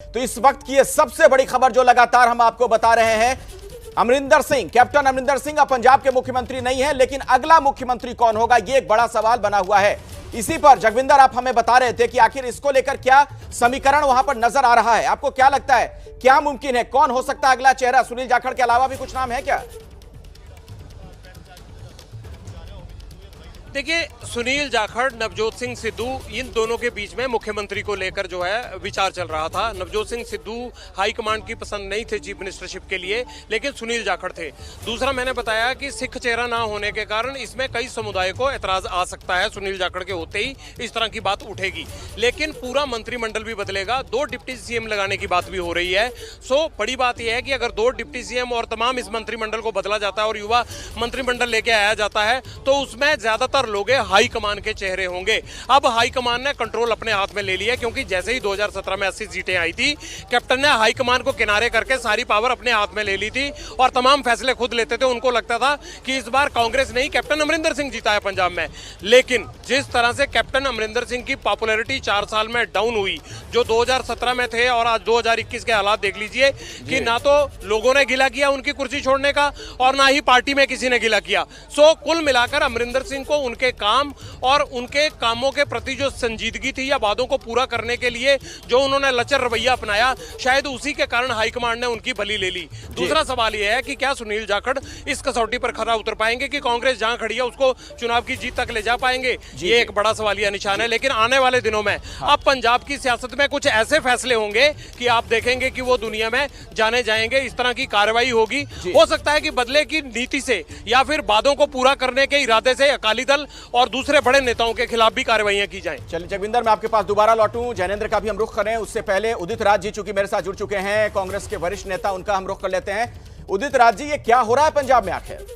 तो इस वक्त की यह सबसे बड़ी खबर जो लगातार हम आपको बता रहे हैं, अमरिंदर सिंह, कैप्टन अमरिंदर सिंह अब पंजाब के मुख्यमंत्री नहीं है, लेकिन अगला मुख्यमंत्री कौन होगा, यह एक बड़ा सवाल बना हुआ है। इसी पर जगविंदर आप हमें बता रहे थे कि आखिर इसको लेकर क्या समीकरण वहां पर नजर आ रहा है। आपको क्या लगता है, क्या मुमकिन है, कौन हो सकता है अगला चेहरा? सुनील जाखड़ के अलावा भी कुछ नाम है क्या? देखिए, सुनील जाखड़, नवजोत सिंह सिद्धू, इन दोनों के बीच में मुख्यमंत्री को लेकर जो है विचार चल रहा था। नवजोत सिंह सिद्धू हाईकमांड की पसंद नहीं थे चीफ मिनिस्टरशिप के लिए, लेकिन सुनील जाखड़ थे। दूसरा, मैंने बताया कि सिख चेहरा ना होने के कारण इसमें कई समुदाय को एतराज आ सकता है। सुनील जाखड़ के होते ही इस तरह की बात उठेगी, लेकिन पूरा मंत्रिमंडल भी बदलेगा। 2 डिप्टी सीएम लगाने की बात भी हो रही है। सो बड़ी बात यह है कि अगर 2 डिप्टी सीएम और तमाम इस मंत्रिमंडल को बदला जाता है और युवा मंत्रिमंडल लेके आया जाता है, तो उसमें ज्यादातर लोग हाई कमान के चेहरे होंगे। अब हाई कमान ने कंट्रोल अपने हाथ में ले लिया, क्योंकि जैसे ही 2017 में 80 सीटें आई थी, कैप्टन ने हाई कमान को किनारे करके सारी पावर अपने हाथ में ले ली थी और तमाम फैसले खुद लेते थे। उनको लगता था कि इस बार कांग्रेस नहीं, कैप्टन अमरिंदर सिंह जीता है पंजाब में। लेकिन जिस तरह से कैप्टन अमरिंदर सिंह की पॉपुलैरिटी 4 साल में डाउन हुई, जो 2017 में थे, और आज 2021 के हालात देख लीजिए कि ना तो लोगों ने गिला किया उनकी कुर्सी छोड़ने का और ना ही पार्टी में किसी ने गिला किया। सो कुल मिलाकर अमरिंदर सिंह को उनके काम और उनके कामों के प्रति जो संजीदगी थी या वादों को पूरा करने के लिए जो उन्होंने लचर रवैया अपनाया, शायद उसी के कारण हाईकमांड ने उनकी बलि ले ली। दूसरा सवाल यह है कि क्या सुनील जाखड़ इस कसौटी पर खरा उतर पाएंगे कि कांग्रेस जहां खड़ी है उसको चुनाव की जीत तक ले जा पाएंगे? ये एक बड़ा सवालिया निशान है। लेकिन आने वाले दिनों में अब पंजाब की सियासत में कुछ ऐसे फैसले होंगे कि आप देखेंगे कि वो दुनिया में जाने जाएंगे। इस तरह की कार्रवाई होगी। हो सकता है कि बदले की नीति से या फिर वादों को पूरा करने के इरादे से अकाली दल और दूसरे बड़े नेताओं के खिलाफ भी कार्रवाइयां की जाएं। चलिए जगविंदर, मैं आपके पास दोबारा लौटूं। जैनेंद्र का भी हम रुख करें, उससे पहले उदित राज जी चूंकि मेरे साथ जुड़ चुके हैं, कांग्रेस के वरिष्ठ नेता, उनका हम रुख कर लेते हैं। उदित राज जी, ये क्या हो रहा है पंजाब में आखिर?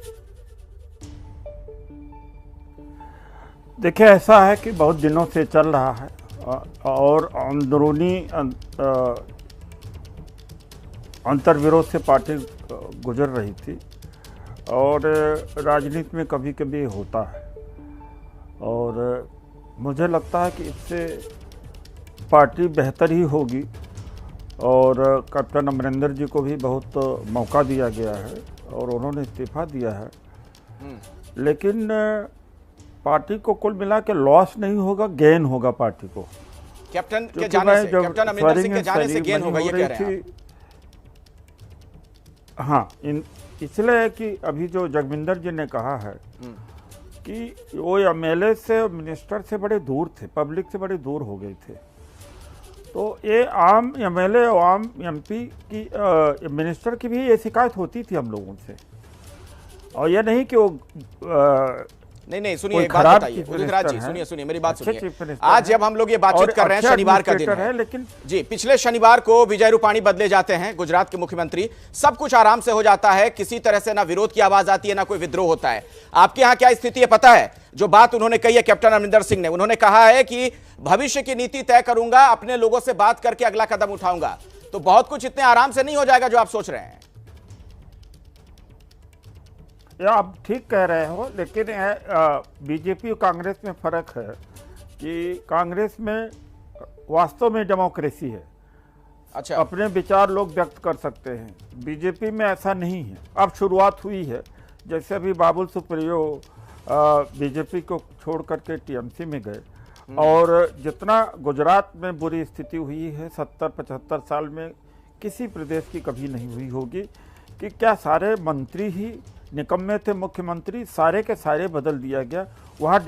देखिए, ऐसा है कि बहुत दिनों से चल रहा है और अंदरूनी अंतर्विरोध से पार्टी गुजर रही थी और राजनीति में कभी कभी होता है। और मुझे लगता है कि इससे पार्टी बेहतर ही होगी और कैप्टन अमरिंदर जी को भी बहुत मौका दिया गया है और उन्होंने इस्तीफा दिया है। लेकिन पार्टी को कुल मिला के लॉस नहीं होगा, गेन होगा पार्टी को। कैप्टन के जाने से, कैप्टन अमरिंदर सिंह के जाने से गेन होगा, ये कह रहे हैं आप? हाँ, इसलिए कि अभी जो जगविंदर जी ने कहा है कि वो एमएलए से, मिनिस्टर से बड़े दूर थे, पब्लिक से बड़े दूर हो गए थे। तो ये आम एमएलए और आम एमपी की, मिनिस्टर की भी ये शिकायत होती थी हम लोगों से। और ये नहीं कि वो नहीं, सुनिए, एक बात बताइए उदित राज जी, सुनिए मेरी बात सुनिए। आज जब हम लोग ये बातचीत कर रहे हैं, शनिवार का दिन है, लेकिन जी पिछले शनिवार को विजय रूपाणी बदले जाते हैं, गुजरात के मुख्यमंत्री। सब कुछ आराम से हो जाता है, किसी तरह से ना विरोध की आवाज आती है, ना कोई विद्रोह होता है। आपके यहाँ क्या स्थिति है पता है? जो बात उन्होंने कही है कैप्टन अमरिंदर सिंह ने, उन्होंने कहा है कि भविष्य की नीति तय करूंगा, अपने लोगों से बात करके अगला कदम उठाऊंगा। तो बहुत कुछ इतने आराम से नहीं हो जाएगा जो आप सोच रहे हैं। आप ठीक कह रहे हो, लेकिन बीजेपी और कांग्रेस में फर्क है कि कांग्रेस में वास्तव में डेमोक्रेसी है। अच्छा, अपने विचार लोग व्यक्त कर सकते हैं। बीजेपी में ऐसा नहीं है। अब शुरुआत हुई है, जैसे अभी बाबुल सुप्रियो बीजेपी को छोड़ करके टीएमसी में गए, और जितना गुजरात में बुरी स्थिति हुई है 70-75 साल में किसी प्रदेश की कभी नहीं हुई होगी, कि क्या सारे मंत्री ही निकम्मे थे, मुख्यमंत्री सारे के सारे बदल दिया गया। वहाँ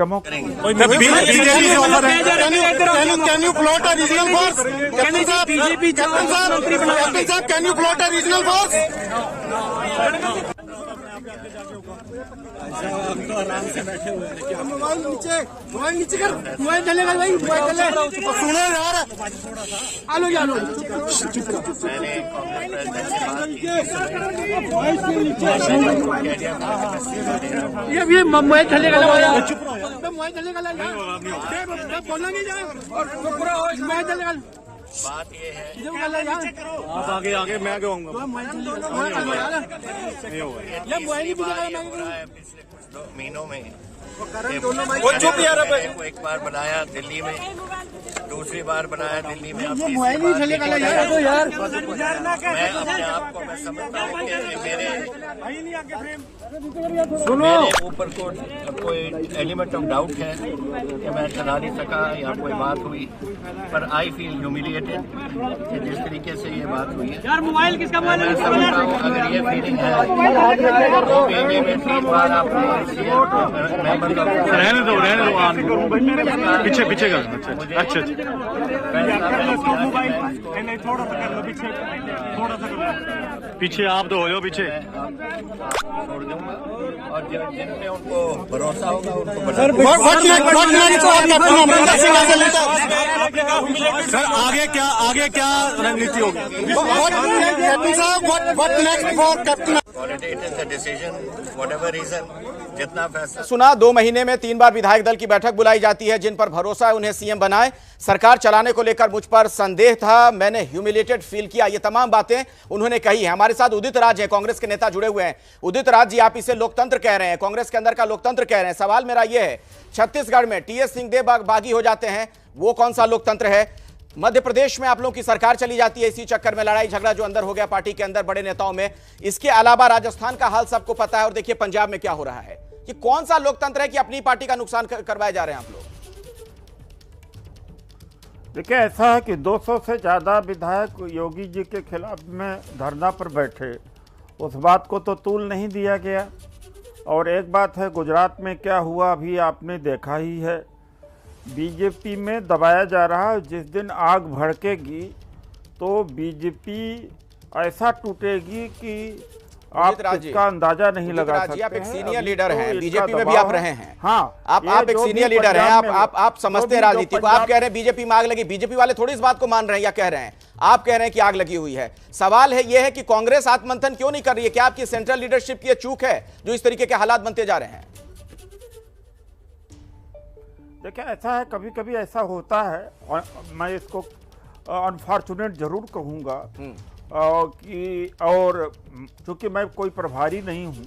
तो आराम से बैठे हुए हैं। मोबाइल नीचे कर, मोबाइल चलेगा भाई, मोबाइल चले, सुनो यार, आलो आलो, ये मोबाइल चलेगा, मोबाइल चलेगा, बोलना नहीं जाए और मोबाइल चलेगा। बात ये है, आप आगे आगे, मैं आगे आऊंगा। पिछले कुछ महीनों में चुप यार, एक बार बनाया दिल्ली में दूसरी बार बनाया दिल्ली में। ये मोबाइल नहीं चलेगा यार। मैं अपने आप को मैं समझता हूँ कि मेरे ऊपर कोई एलिमेंट ऑफ डाउट है कि मैं चला नहीं सका या कोई बात हुई, पर आई फील ह्यूमिलिएटेड कि जिस तरीके से ये बात हुई है। यार मोबाइल किसका मोबाइल है? मैं समझता हूँ अगर ये फीलिंग है तो पीएनजी में 3 बार आपने रहने दो पीछे पीछे कर। अच्छा थोड़ा सा कर लो पीछे, थोड़ा सा कर लो पीछे, आप तो हो जाओ पीछे। छोड़ दूंगा और जिन पे उनको भरोसा होगा उनको सर आगे क्या रणनीति होगी? जितना फैसला सुना, 2 महीने में 3 बार विधायक दल की बैठक बुलाई जाती है। जिन पर भरोसा है उन्हें सीएम बनाए। सरकार चलाने को लेकर मुझ पर संदेह था, मैंने ह्यूमिलेटेड फील किया। ये तमाम बातें उन्होंने कही है। हमारे साथ उदित राज हैं, कांग्रेस के नेता जुड़े हुए हैं। उदित राज जी, आप इसे लोकतंत्र कह रहे हैं, कांग्रेस के अंदर का लोकतंत्र कह रहे हैं। सवाल मेरा यह है, छत्तीसगढ़ में टीएस सिंहदेव बागी हो जाते हैं, वो कौन सा लोकतंत्र है? मध्य प्रदेश में आप लोगों की सरकार चली जाती है, इसी चक्कर में लड़ाई झगड़ा जो अंदर हो गया पार्टी के अंदर बड़े नेताओं में। इसके अलावा राजस्थान का हाल सबको पता है, और देखिए पंजाब में क्या हो रहा है। ये कौन सा लोकतंत्र है कि अपनी पार्टी का नुकसान करवाए जा रहे हैं आप लोग? देखिए, ऐसा है कि 200 से ज़्यादा विधायक योगी जी के खिलाफ में धरना पर बैठे, उस बात को तो तूल नहीं दिया गया। और एक बात है, गुजरात में क्या हुआ अभी आपने देखा ही है। बीजेपी में दबाया जा रहा है, जिस दिन आग भड़केगी तो बीजेपी ऐसा टूटेगी कि आप इसका अंदाजा नहीं लगा सकते। आप एक सीनियर लीडर हैं, बीजेपी में भी आप रहे हैं। हाँ, आप एक सीनियर लीडर हैं, आप समझते हैं राजनीति को। आप कह रहे हैं बीजेपी में आग लगी, बीजेपी वाले थोड़ी इस बात को मान रहे हैं या कह रहे हैं, आप कह रहे हैं कि आग लगी हुई है। सवाल है यह है कि कांग्रेस आत्ममंथन क्यों नहीं कर रही है? क्या आपकी सेंट्रल लीडरशिप की चूक है जो इस तरीके के हालात बनते जा रहे हैं? देखिए, ऐसा है, कभी कभी ऐसा होता है, और मैं इसको अनफॉर्चुनेट जरूर कहूँगा कि, और चूंकि मैं कोई प्रभारी नहीं हूँ,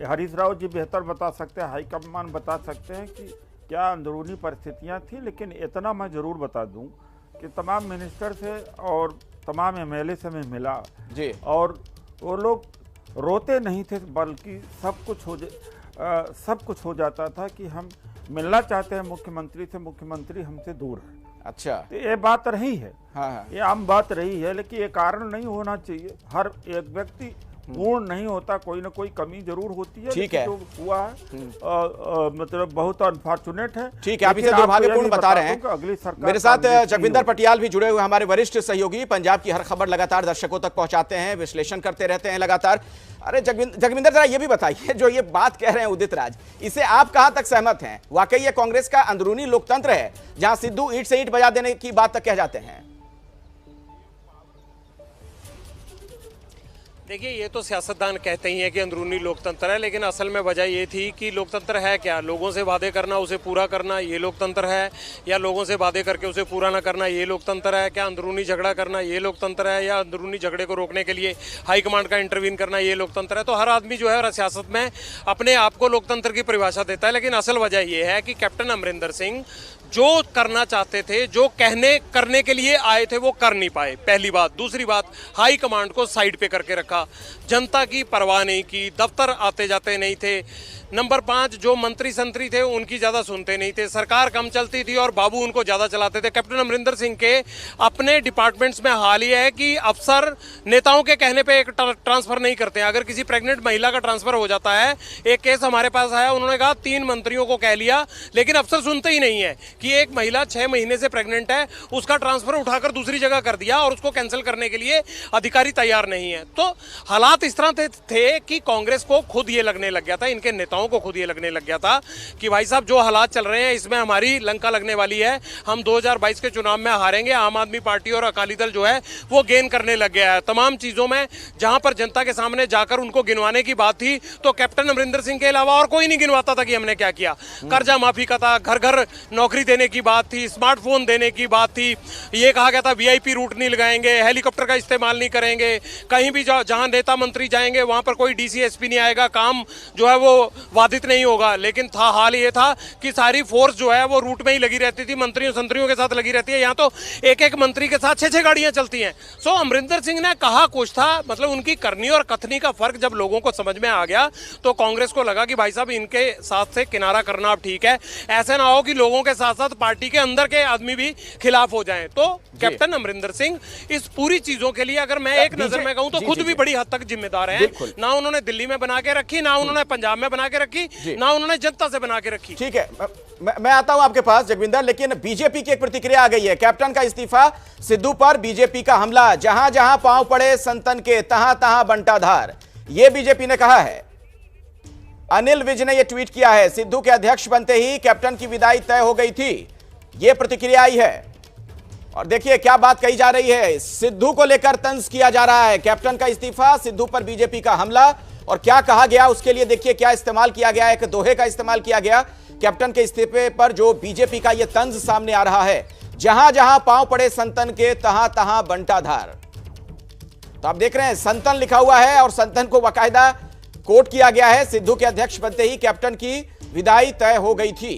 हरीश राव जी बेहतर बता सकते हैं, हाईकमान बता सकते हैं कि क्या अंदरूनी परिस्थितियाँ थी। लेकिन इतना मैं ज़रूर बता दूँ कि तमाम मिनिस्टर से और तमाम एमएलए से मैं मिला जी, और वो लोग रोते नहीं थे, बल्कि सब कुछ हो जाता था कि हम मिलना चाहते हैं मुख्यमंत्री से, मुख्यमंत्री हमसे दूर है। अच्छा, तो ये बात रही है। हाँ। ये आम बात रही है, लेकिन ये कारण नहीं होना चाहिए। हर एक व्यक्ति पूर्ण नहीं होता, कोई ना कोई कमी जरूर होती है। ठीक है, जो हुआ है मतलब बहुत अनफॉर्चुनेट है। ठीक है, आप इसे दुर्भाग्यपूर्ण बता रहे हैं। अगली सरकार, मेरे साथ जगविंदर पटियाल भी जुड़े हुए, हमारे वरिष्ठ सहयोगी, पंजाब की हर खबर लगातार दर्शकों तक पहुंचाते हैं, विश्लेषण करते रहते हैं लगातार। अरे जगविंदर, जरा ये भी बताइए, जो ये बात कह रहे हैं उदित राज, इसे आप कहां तक सहमत हैं? वाकई ये कांग्रेस का अंदरूनी लोकतंत्र है जहां सिद्धू ईंट से ईंट बजा देने की बात तक कह जाते हैं? देखिए, ये तो सियासतदान कहते ही हैं कि अंदरूनी लोकतंत्र है, लेकिन असल में वजह ये थी कि लोकतंत्र है क्या? लोगों से वादे करना, उसे पूरा करना, ये लोकतंत्र है? या लोगों से वादे करके उसे पूरा ना करना, ये लोकतंत्र है? क्या अंदरूनी झगड़ा करना ये लोकतंत्र है? या अंदरूनी झगड़े को रोकने के लिए हाईकमांड का इंटरवीन करना ये लोकतंत्र है? तो हर आदमी जो है सियासत में अपने आप को लोकतंत्र की परिभाषा देता है, लेकिन असल वजह यह है कि कैप्टन अमरिंदर सिंह जो करना चाहते थे, जो करने के लिए आए थे, वो कर नहीं पाए, पहली बात। दूसरी बात, हाई कमांड को साइड पे करके रखा, जनता की परवाह नहीं की, दफ्तर आते जाते नहीं थे। नंबर 5, जो मंत्री संतरी थे उनकी ज़्यादा सुनते नहीं थे, सरकार कम चलती थी और बाबू उनको ज़्यादा चलाते थे। कैप्टन अमरिंदर सिंह के अपने डिपार्टमेंट्स में हाल ये है कि अफसर नेताओं के कहने पे एक ट्रांसफ़र नहीं करते हैं। अगर किसी प्रेग्नेंट महिला का ट्रांसफ़र हो जाता है, एक केस हमारे पास आया, उन्होंने कहा 3 मंत्रियों को कह लिया, लेकिन अफसर सुनते ही नहीं है कि एक महिला 6 महीने से प्रेग्नेंट है, उसका ट्रांसफ़र उठाकर दूसरी जगह कर दिया और उसको कैंसिल करने के लिए अधिकारी तैयार नहीं है। तो हालात इस तरह थे कि कांग्रेस को खुद ये लगने लग गया था, इनके नेताओं को खुद ये लगने लग गया था कि भाई साहब जो हालात चल रहे हैं इसमें हमारी लंका लगने वाली है, हम 2022 के चुनाव में हारेंगे। आम आदमी पार्टी और अकाली दल जो है वो गेन करने लग गया है तमाम चीजों में। जहां पर जनता के सामने जाकर उनको गिनवाने की बात थी तो कैप्टन अमरिंदर सिंह के अलावा और कोई नहीं गिनवाता था कि हमने क्या किया। कर्जा माफी का था, घर घर नौकरी देने की बात थी, स्मार्टफोन देने की बात थी, ये कहा गया था वीआईपी रूट नहीं लगाएंगे, हेलीकॉप्टर का इस्तेमाल नहीं करेंगे, कहीं भी जहां नेता मंत्री जाएंगे वहां पर कोई डीसी एसपी नहीं आएगा, काम जो है वो बाधित नहीं होगा। लेकिन था हाल ये था कि सारी फोर्स जो है वो रूट में ही लगी रहती थी, मंत्रियों संतरियों के साथ लगी रहती है। यहाँ तो एक एक मंत्री के साथ 6-6 गाड़ियां चलती हैं। सो अमरिंदर सिंह ने कहा कुछ था, मतलब उनकी करनी और कथनी का फर्क जब लोगों को समझ में आ गया तो कांग्रेस को लगा कि भाई साहब इनके साथ से किनारा करना अब ठीक है, ऐसे ना हो कि लोगों के साथ साथ पार्टी के अंदर के आदमी भी खिलाफ हो जाएं। तो कैप्टन अमरिंदर सिंह इस पूरी चीजों के लिए अगर मैं एक नजर में कहूं तो खुद भी बड़ी हद तक जिम्मेदार हैं। ना उन्होंने दिल्ली में बना के रखी, ना उन्होंने पंजाब में बना के रखी, ना उन्होंने जनता से बना के रखी। ठीक है, मैं आता हूं आपके पास जगविंदर, लेकिन बीजेपी की एक प्रतिक्रिया आ गई है। कैप्टन का इस्तीफा, सिद्धू पर बीजेपी का हमला, जहां जहां पांव पड़े संतन के तहां तहां बंटाधार, यह बीजेपी ने कहा है। अनिल विज ने यह ट्वीट किया है, सिद्धू के अध्यक्ष बनते ही कैप्टन की विदाई तय हो गई थी, यह प्रतिक्रिया आई है। और देखिए क्या बात कही जा रही है, सिद्धू को लेकर तंज किया जा रहा है। कैप्टन का इस्तीफा, सिद्धू पर बीजेपी का हमला, और क्या कहा गया उसके लिए देखिए क्या इस्तेमाल किया गया, एक दोहे का इस्तेमाल किया गया कैप्टन के इस्तीफे पर, जो बीजेपी का यह तंज सामने आ रहा है, जहां जहां पांव पड़े संतन के तहां तहां बंटाधार। तो आप देख रहे हैं संतन लिखा हुआ है और संतन को बाकायदा कोट किया गया है। सिद्धू के अध्यक्ष बनते ही कैप्टन की विदाई तय हो गई थी,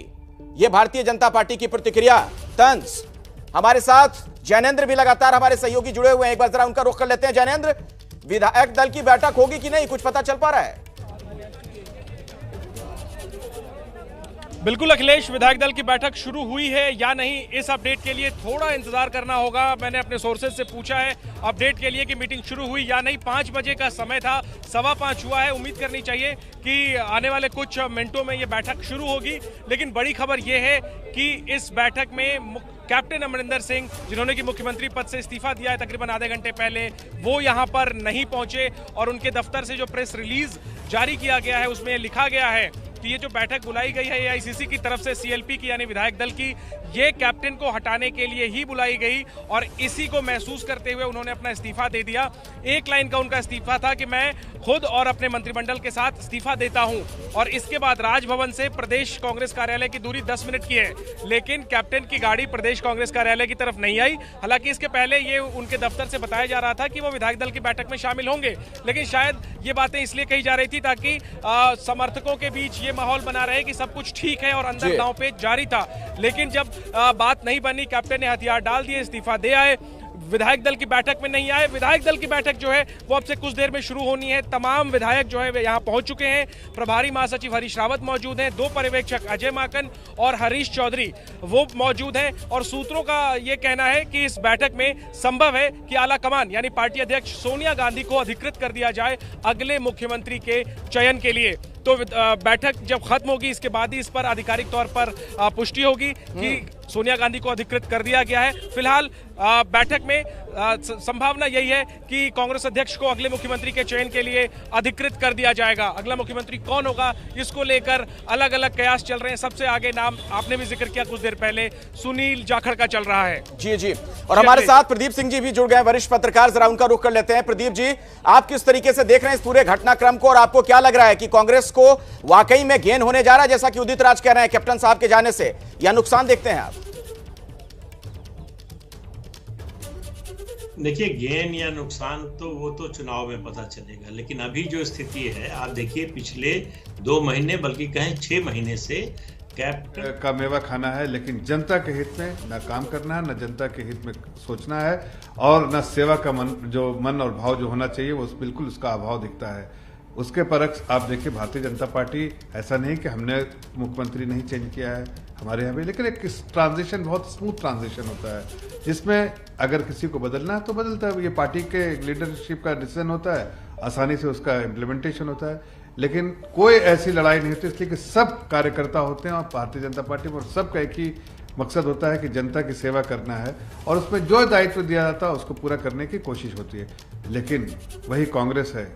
यह भारतीय जनता पार्टी की प्रतिक्रिया, तंज। हमारे साथ जैनेंद्र भी लगातार हमारे सहयोगी जुड़े हुए हैं, एक बार जरा उनका रुख कर लेते हैं। जैनेंद्र, विधायक दल की बैठक होगी कि नहीं, कुछ पता चल पा रहा है? बिल्कुल अखिलेश, विधायक दल की बैठक शुरू हुई है या नहीं, इस अपडेट के लिए थोड़ा इंतजार करना होगा। मैंने अपने सोर्सेज से पूछा है अपडेट के लिए कि मीटिंग शुरू हुई या नहीं। 5 बजे का समय था, 5:15 हुआ है। उम्मीद करनी चाहिए कि आने वाले कुछ मिनटों में ये बैठक शुरू होगी। लेकिन बड़ी खबर ये है कि इस बैठक में कैप्टन अमरिंदर सिंह, जिन्होंने कि मुख्यमंत्री पद से इस्तीफा दिया है तकरीबन आधे घंटे पहले, वो यहाँ पर नहीं पहुंचे। और उनके दफ्तर से जो प्रेस रिलीज जारी किया गया है उसमें लिखा गया है कि ये जो बैठक बुलाई गई है एआईसीसी की तरफ से, सीएलपी की यानी विधायक दल की, ये कैप्टन को हटाने के लिए ही बुलाई गई और इसी को महसूस करते हुए उन्होंने अपना इस्तीफा दे दिया। एक लाइन का उनका इस्तीफा था कि मैं खुद और अपने मंत्रिमंडल के साथ इस्तीफा देता हूं। और इसके बाद राजभवन से प्रदेश कांग्रेस कार्यालय की दूरी 10 मिनट की है, लेकिन कैप्टन की गाड़ी प्रदेश कांग्रेस कार्यालय की तरफ नहीं आई। हालांकि इसके पहले ये उनके दफ्तर से बताया जा रहा था कि वो विधायक दल की बैठक में शामिल होंगे, लेकिन शायद ये बातें इसलिए कही जा रही थी ताकि समर्थकों के बीच ये माहौल बना रहे कि सब कुछ ठीक है और अंदर दांवपेच जारी था। लेकिन जब बात नहीं बनी, कैप्टन ने हथियार डाल दिए, इस्तीफा दे आए, विधायक दल की बैठक में नहीं आए। विधायक दल की बैठक जो है वो अब से कुछ देर में शुरू होनी है। तमाम विधायक जो है वे यहाँ पहुंच चुके हैं। प्रभारी महासचिव हरीश रावत मौजूद हैं, 2 पर्यवेक्षक अजय माकन और हरीश चौधरी वो मौजूद हैं। और सूत्रों का ये कहना है कि इस बैठक में संभव है कि आला कमान यानी पार्टी अध्यक्ष सोनिया गांधी को अधिकृत कर दिया जाए अगले मुख्यमंत्री के चयन के लिए। तो बैठक जब खत्म होगी इसके बाद ही इस पर आधिकारिक तौर पर पुष्टि होगी कि सोनिया गांधी को अधिकृत कर दिया गया है। फिलहाल बैठक में संभावना यही है कि कांग्रेस अध्यक्ष को अगले मुख्यमंत्री के चयन के लिए अधिकृत कर दिया जाएगा। अगला मुख्यमंत्री कौन होगा इसको लेकर अलग अलग कयास चल रहे हैं। सबसे आगे नाम आपने भी जिक्र किया कुछ देर पहले, सुनील जाखड़ का चल रहा है। जी और हमारे साथ प्रदीप सिंह जी भी जुड़ गए, वरिष्ठ पत्रकार, जरा उनका रुख कर लेते हैं। प्रदीप जी, आप किस तरीके से देख रहे हैं इस पूरे घटनाक्रम को और आपको क्या लग रहा है कि कांग्रेस को वाकई में गेन होने जा रहा है जैसा कि उदित राज कह रहे हैं कैप्टन साहब के जाने से, या नुकसान देखते हैं आप? देखिए, गेन या नुकसान तो वो तो चुनाव में पता चलेगा, लेकिन अभी जो स्थिति है आप देखिए, पिछले 2 महीने बल्कि कहें 6 महीने से कैप्टन का मेवा खाना है, लेकिन जनता के हित में न काम करना है, न जनता के हित में सोचना है, और न सेवा का मन और भाव जो होना चाहिए वो बिल्कुल उसका अभाव दिखता है। उसके परक्ष आप देखिए, भारतीय जनता पार्टी, ऐसा नहीं कि हमने मुख्यमंत्री नहीं चेंज किया है हमारे यहाँ भी, लेकिन एक ट्रांजिशन बहुत स्मूथ ट्रांजिशन होता है, जिसमें अगर किसी को बदलना है तो बदलता है। ये पार्टी के लीडरशिप का डिसीजन होता है, आसानी से उसका इम्प्लीमेंटेशन होता है, लेकिन कोई ऐसी लड़ाई नहीं होती, इसलिए कि सब कार्यकर्ता होते हैं और भारतीय जनता पार्टी में, और सबका एक ही मकसद होता है कि जनता की सेवा करना है, और उसमें जो दायित्व दिया जाता है उसको पूरा करने की कोशिश होती है। लेकिन वही कांग्रेस है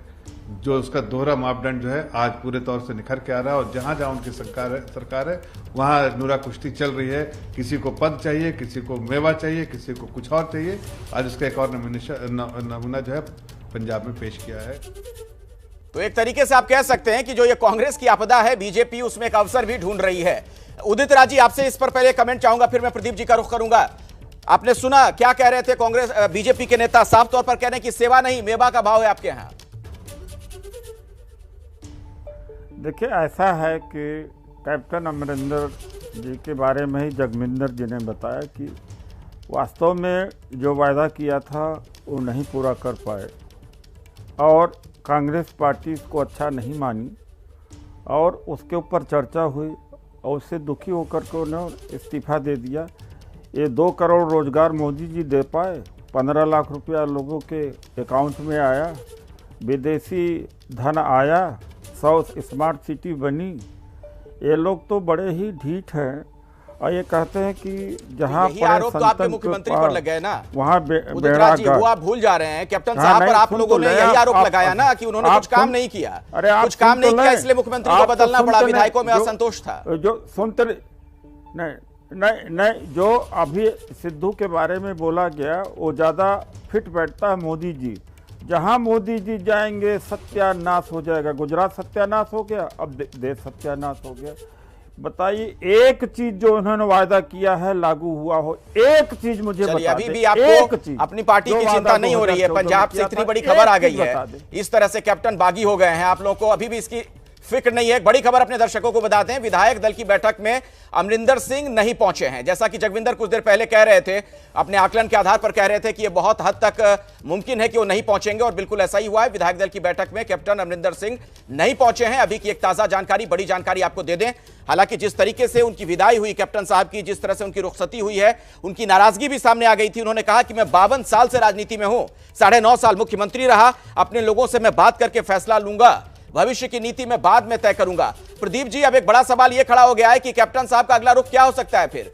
जो उसका दोहरा मापदंड जो है आज पूरे तौर से निखर के आ रहा है, और जहां जहां उनकी सरकार है वहां नूरा कुश्ती चल रही है। किसी को पद चाहिए, किसी को मेवा चाहिए, किसी को कुछ और चाहिए। आज उसका एक और नमूना जो है पंजाब में पेश किया है। तो एक तरीके से आप कह सकते हैं कि जो ये कांग्रेस की आपदा है, बीजेपी उसमें एक अवसर भी ढूंढ रही है। उदित राज जी, आपसे इस पर पहले कमेंट चाहूंगा, फिर मैं प्रदीप जी का रुख करूंगा। आपने सुना क्या कह रहे थे कांग्रेस बीजेपी के नेता? साफ तौर पर कह रहे हैं कि सेवा नहीं मेवा का भाव है आपके यहाँ। देखिए, ऐसा है कि कैप्टन अमरिंदर जी के बारे में ही जगविंदर जी ने बताया कि वास्तव में जो वायदा किया था वो नहीं पूरा कर पाए और कांग्रेस पार्टी इसको अच्छा नहीं मानी और उसके ऊपर चर्चा हुई और उससे दुखी होकर के उन्होंने इस्तीफा दे दिया। ये 2 करोड़ रोजगार मोदी जी दे पाए, 15 लाख रुपया लोगों के अकाउंट में आया, विदेशी धन आया, 100 स्मार्ट सिटी बनी। ये लोग तो बड़े ही ढीठ हैं और ये कहते हैं कि जहाँ यही आरोप तो आपके मुख्यमंत्री पर लग गए ना, वहाँ बेड़ा जी, वो आप भूल जा रहे हैं। कैप्टन साहब पर आप लोगों ने यही आरोप लगाया ना कि उन्होंने कुछ काम नहीं किया, कुछ काम नहीं किया, इसलिए मुख्यमंत्री को बदलना पड़ा, विधायकों में असंतोष था। जो सुनते नहीं, जो अभी सिद्धू के बारे में बोला गया वो ज्यादा फिट बैठता है मोदी जी। जहां मोदी जी जाएंगे सत्यानाश हो जाएगा। गुजरात सत्यानाश हो गया, अब देश सत्यानाश हो गया। बताइए, एक चीज जो उन्होंने वायदा किया है लागू हुआ हो, एक चीज मुझे बता दे। अभी भी आपको अपनी पार्टी की चिंता नहीं हो रही है? पंजाब से इतनी बड़ी खबर आ गई है, इस तरह से कैप्टन बागी हो गए हैं, आप लोगों को अभी भी इसकी फिक्र नहीं है? बड़ी खबर अपने दर्शकों को बता दें, विधायक दल की बैठक में अमरिंदर सिंह नहीं पहुंचे हैं। जैसा कि जगविंदर कुछ देर पहले कह रहे थे, अपने आकलन के आधार पर कह रहे थे कि यह बहुत हद तक मुमकिन है कि वो नहीं पहुंचेंगे और बिल्कुल ऐसा ही हुआ है। विधायक दल की बैठक में कैप्टन अमरिंदर सिंह नहीं पहुंचे हैं। अभी की एक ताजा जानकारी, बड़ी जानकारी आपको दे दें। हालांकि जिस तरीके से उनकी विदाई हुई कैप्टन साहब की, जिस तरह से उनकी रुखसती हुई है, उनकी नाराजगी भी सामने आ गई थी। उन्होंने कहा कि मैं 52 साल से राजनीति में हूं, 9.5 साल मुख्यमंत्री रहा, अपने लोगों से मैं बात करके फैसला लूंगा, भविष्य की नीति में बाद में तय करूंगा। प्रदीप जी, अब एक बड़ा सवाल यह खड़ा हो गया है कि कैप्टन साहब का अगला रुख क्या हो सकता है फिर?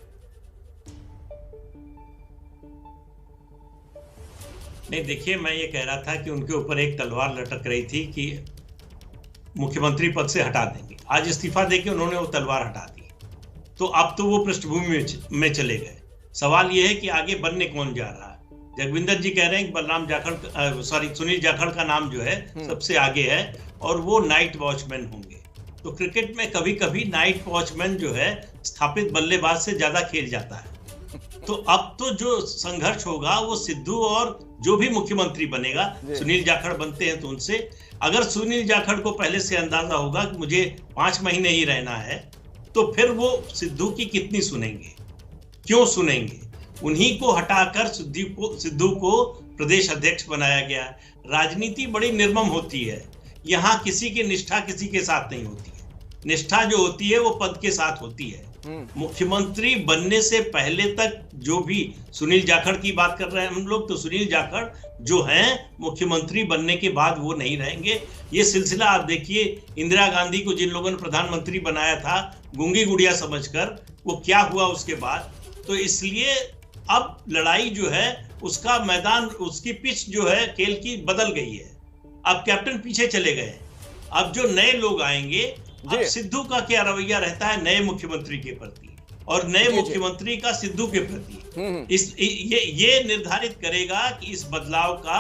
नहीं, देखिए, मैं ये कह रहा था कि उनके ऊपर एक तलवार लटक रही थी कि मुख्यमंत्री पद से हटा देंगे। आज इस्तीफा देके उन्होंने वो तलवार हटा दी, तो अब तो वो पृष्ठभूमि में चले गए। सवाल ये है कि आगे बनने कौन जा रहा है? जगविंदर जी कह रहे हैं कि सुनील जाखड़ का नाम जो है सबसे आगे है और वो नाइट वॉचमैन होंगे। तो क्रिकेट में कभी कभी नाइट वॉचमैन जो है स्थापित बल्लेबाज से ज्यादा खेल जाता है। तो अब तो जो संघर्ष होगा वो सिद्धू और जो भी मुख्यमंत्री बनेगा, सुनील जाखड़ बनते हैं तो उनसे, अगर सुनील जाखड़ को पहले से अंदाजा होगा कि मुझे 5 महीने ही रहना है, तो फिर वो सिद्धू की कितनी सुनेंगे, क्यों सुनेंगे? उन्हीं को हटाकर सिद्धू को प्रदेश अध्यक्ष बनाया गया। राजनीति बड़ी निर्मम होती है, यहाँ किसी की निष्ठा किसी के साथ नहीं होती है। निष्ठा जो होती है वो पद के साथ होती है। मुख्यमंत्री बनने से पहले तक जो भी, सुनील जाखड़ की बात कर रहे हैं हम लोग, तो सुनील जाखड़ जो हैं मुख्यमंत्री बनने के बाद वो नहीं रहेंगे। ये सिलसिला आप देखिए, इंदिरा गांधी को जिन लोगों ने प्रधानमंत्री बनाया था गूंगी गुड़िया समझकर, वो क्या हुआ उसके बाद। तो इसलिए अब लड़ाई जो है उसका मैदान, उसकी पिच जो है खेल की बदल गई है। अब कैप्टन पीछे चले गए, अब जो नए लोग आएंगे, अब सिद्धू का क्या रवैया रहता है नए मुख्यमंत्री के प्रति और नए मुख्यमंत्री का सिद्धू के प्रति, ये निर्धारित करेगा कि इस बदलाव का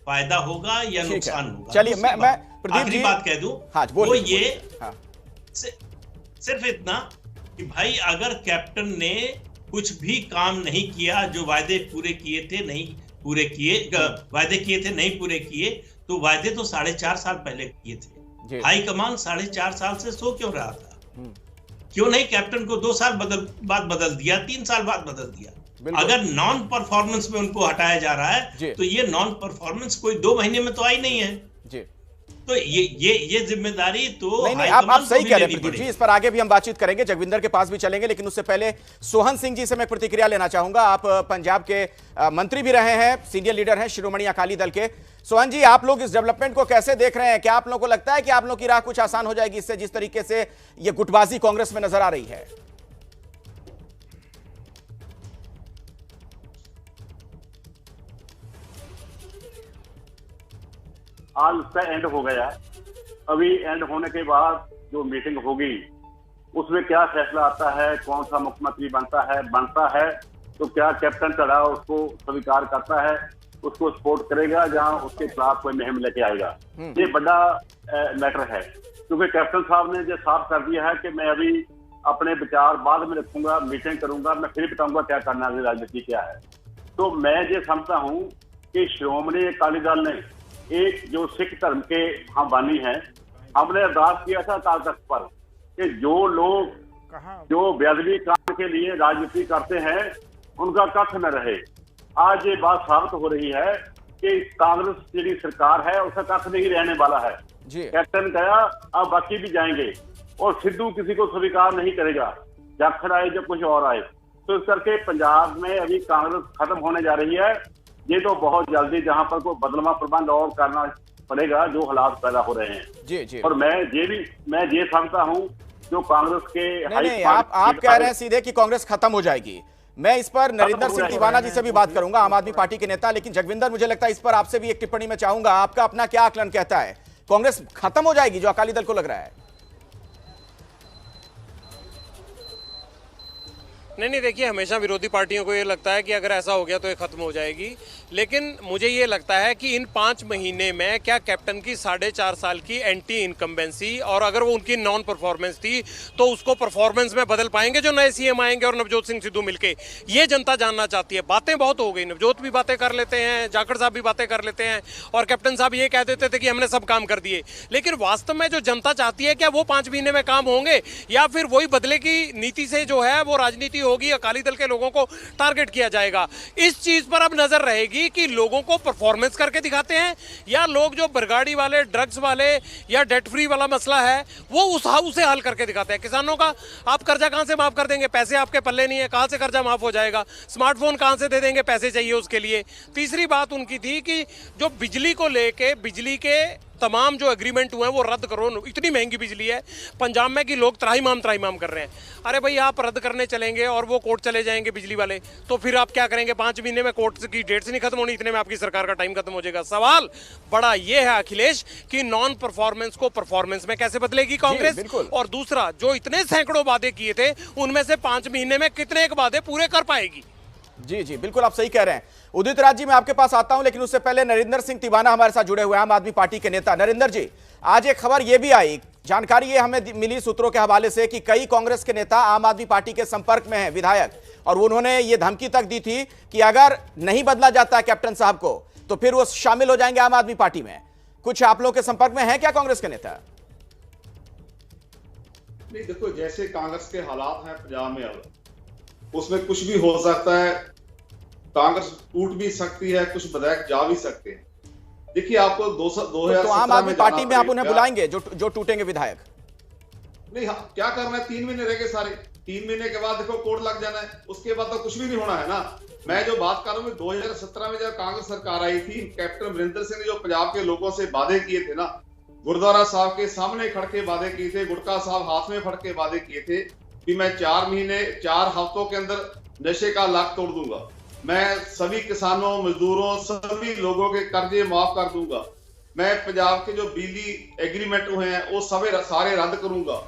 फायदा होगा या नुकसान होगा। चलिए, मैं प्रदीप जी बात कह दूं, वो ये सिर्फ इतना कि भाई अगर कैप्टन ने कुछ भी काम नहीं किया, जो वायदे पूरे किए थे नहीं पूरे किए, वायदे किए थे नहीं पूरे किए, तो वायदे तो 4.5 साल पहले किए थे। हाईकमान 4.5 साल से सो क्यों रहा था? क्यों नहीं कैप्टन को 2 साल बाद बदल दिया, 3 साल बाद बदल दिया? अगर नॉन परफॉर्मेंस में उनको हटाया जा रहा है तो ये नॉन परफॉर्मेंस कोई 2 महीने में तो आई नहीं है जी। तो ये जिम्मेदारी तो नहीं, आप सही कह रहे हैं प्रदीप जी। इस पर आगे भी हम बातचीत करेंगे, जगविंदर के पास भी चलेंगे, लेकिन उससे पहले सोहन सिंह जी से मैं प्रतिक्रिया लेना चाहूंगा। आप पंजाब के मंत्री भी रहे हैं, सीनियर लीडर हैं शिरोमणि अकाली दल के। सोहन जी, आप लोग इस डेवलपमेंट को कैसे देख रहे हैं? क्या आप लोगों को लगता है कि आप लोग की राह कुछ आसान हो जाएगी इससे, जिस तरीके से ये गुटबाजी कांग्रेस में नजर आ रही है? आज उसका एंड हो गया। अभी एंड होने के बाद जो मीटिंग होगी उसमें क्या फैसला आता है, कौन सा मुख्यमंत्री बनता है तो क्या कैप्टन चढ़ा उसको स्वीकार करता है, उसको सपोर्ट करेगा, जहां उसके खिलाफ कोई मुहिम लेके आएगा। ये बड़ा मैटर है, क्योंकि कैप्टन साहब ने जो साफ कर दिया है कि मैं अभी अपने विचार बाद में रखूंगा, मीटिंग करूंगा, मैं फिर बताऊंगा क्या करना है, राजनीति क्या है। तो मैं ये समझता हूँ कि श्रोमणी अकाली दल ने एक जो सिख धर्म के हम बानी हैं, हमने अरदास किया था अकाल तख्त पर कि जो लोग जो बेअदबी काम के लिए राजनीति करते हैं उनका कख न रहे। आज ये बात साबित हो रही है कि कांग्रेस की सरकार है उसका कख नहीं रहने वाला है। कैप्टन गया, अब बाकी भी जाएंगे और सिद्धू किसी को स्वीकार नहीं करेगा, जाखड़ आए जब कुछ और आए। तो इस करके पंजाब में अभी कांग्रेस खत्म होने जा रही है। ये तो बहुत जल्दी जहां पर कोई बदलवा प्रबंध और करना पड़ेगा जो हालात पैदा हो रहे हैं। जी। और मैं ये समझता हूं जो कांग्रेस के नहीं, आप कह रहे हैं सीधे कि कांग्रेस खत्म हो जाएगी। मैं इस पर नरेंद्र सिंह तिवाना जी से भी बात करूंगा, आम आदमी पार्टी के नेता। लेकिन जगविंदर, मुझे लगता है इस पर आपसे भी एक टिप्पणी में चाहूंगा, आपका अपना क्या आकलन कहता है, कांग्रेस खत्म हो जाएगी जो अकाली दल को लग रहा है? नहीं, देखिए, हमेशा विरोधी पार्टियों को ये लगता है कि अगर ऐसा हो गया तो ये खत्म हो जाएगी। लेकिन मुझे ये लगता है कि इन 5 महीने में क्या कैप्टन की 4.5 साल की एंटी इनकम्बेंसी और अगर वो उनकी नॉन परफॉर्मेंस थी तो उसको परफॉर्मेंस में बदल पाएंगे जो नए सीएम आएंगे और नवजोत सिंह सिद्धू मिलके? ये जनता जानना चाहती है। बातें बहुत हो गई, नवजोत भी बातें कर लेते हैं, जाखड़ साहब भी बातें कर लेते हैं और कैप्टन साहब ये कह देते थे कि हमने सब काम कर दिए। लेकिन वास्तव में जो जनता चाहती है क्या वो 5 महीने में काम होंगे या फिर वही बदले की नीति से जो है वो राजनीति होगी, अकाली दल के लोगों को टारगेट किया जाएगा? इस चीज पर अब नजर रहेगी कि लोगों को परफॉर्मेंस करके दिखाते हैं या लोग जो बरगाड़ी वाले, ड्रग्स वाले या डेट फ्री वाला मसला है वो उसे हल करके दिखाते हैं। किसानों का आप कर्जा कहां से माफ कर देंगे? पैसे आपके पल्ले नहीं है, कहां से कर्जा माफ हो जाएगा? स्मार्टफोन कहां से दे देंगे? पैसे चाहिए उसके लिए। तीसरी बात उनकी थी कि जो बिजली को लेके, बिजली के तमाम जो एग्रीमेंट हुए हैं वो रद्द करो। इतनी महंगी बिजली है पंजाब में कि लोग त्राहिमाम कर रहे हैं। अरे भाई, आप रद्द करने चलेंगे और वो कोर्ट चले जाएंगे बिजली वाले, तो फिर आप क्या करेंगे? 5 महीने में कोर्ट की डेट से नहीं खत्म होनी, इतने में आपकी सरकार का टाइम खत्म हो जाएगा। सवाल बड़ा ये है अखिलेश कि नॉन परफॉर्मेंस को परफॉर्मेंस में कैसे बदलेगी कांग्रेस? और दूसरा, जो इतने सैकड़ों वादे किए थे उनमें से 5 महीने में कितने एक वादे पूरे कर पाएगी? जी, बिल्कुल आप सही कह रहे हैं। उदित राज जी, मैं आपके पास आता हूं, लेकिन उससे पहले नरेंद्र सिंह तिवाना हमारे साथ जुड़े हुए हैं, आम आदमी पार्टी के नेता। नरेंद्र जी, आज एक खबर यह भी आई, जानकारी ये हमें मिली सूत्रों के हवाले से कि कई कांग्रेस के नेता आम आदमी पार्टी के संपर्क में हैं, विधायक, और उन्होंने ये धमकी तक दी थी कि अगर नहीं बदला जाता है कैप्टन साहब को तो फिर वो शामिल हो जाएंगे आम आदमी पार्टी में। कुछ आप लोग के संपर्क में है क्या कांग्रेस के नेता? नहीं, देखो, जैसे कांग्रेस के हालात हैं पंजाब में अब, उसमें कुछ भी हो सकता है। कांग्रेस टूट भी सकती है, कुछ विधायक जा भी सकते हैं। देखिए, आपको 2017 तो आम आदमी पार्टी में आप उन्हें बुलाएंगे जो टूटेंगे विधायक? नहीं, क्या करना है? 3 महीने रह गए सारे। 3 महीने के बाद देखो कोर्ट लग जाना है, उसके बाद तो कुछ भी नहीं होना है ना। मैं जो बात कर रहा हूँ, 2017 में जब कांग्रेस सरकार आई थी, कैप्टन अमरिंदर सिंह ने जो पंजाब के लोगों से वादे किए थे ना, गुरुद्वारा साहब के सामने खड़ के वादे किए थे, गुटका साहब हाथ में फड़ के वादे किए थे कि मैं 4 हफ्तों के अंदर नशे का लाख तोड़ दूंगा, मैं सभी किसानों, मजदूरों, सभी लोगों के कर्जे माफ कर दूंगा, मैं पंजाब के जो बिजली एग्रीमेंट हुए हैं वो सारे रद्द करूंगा,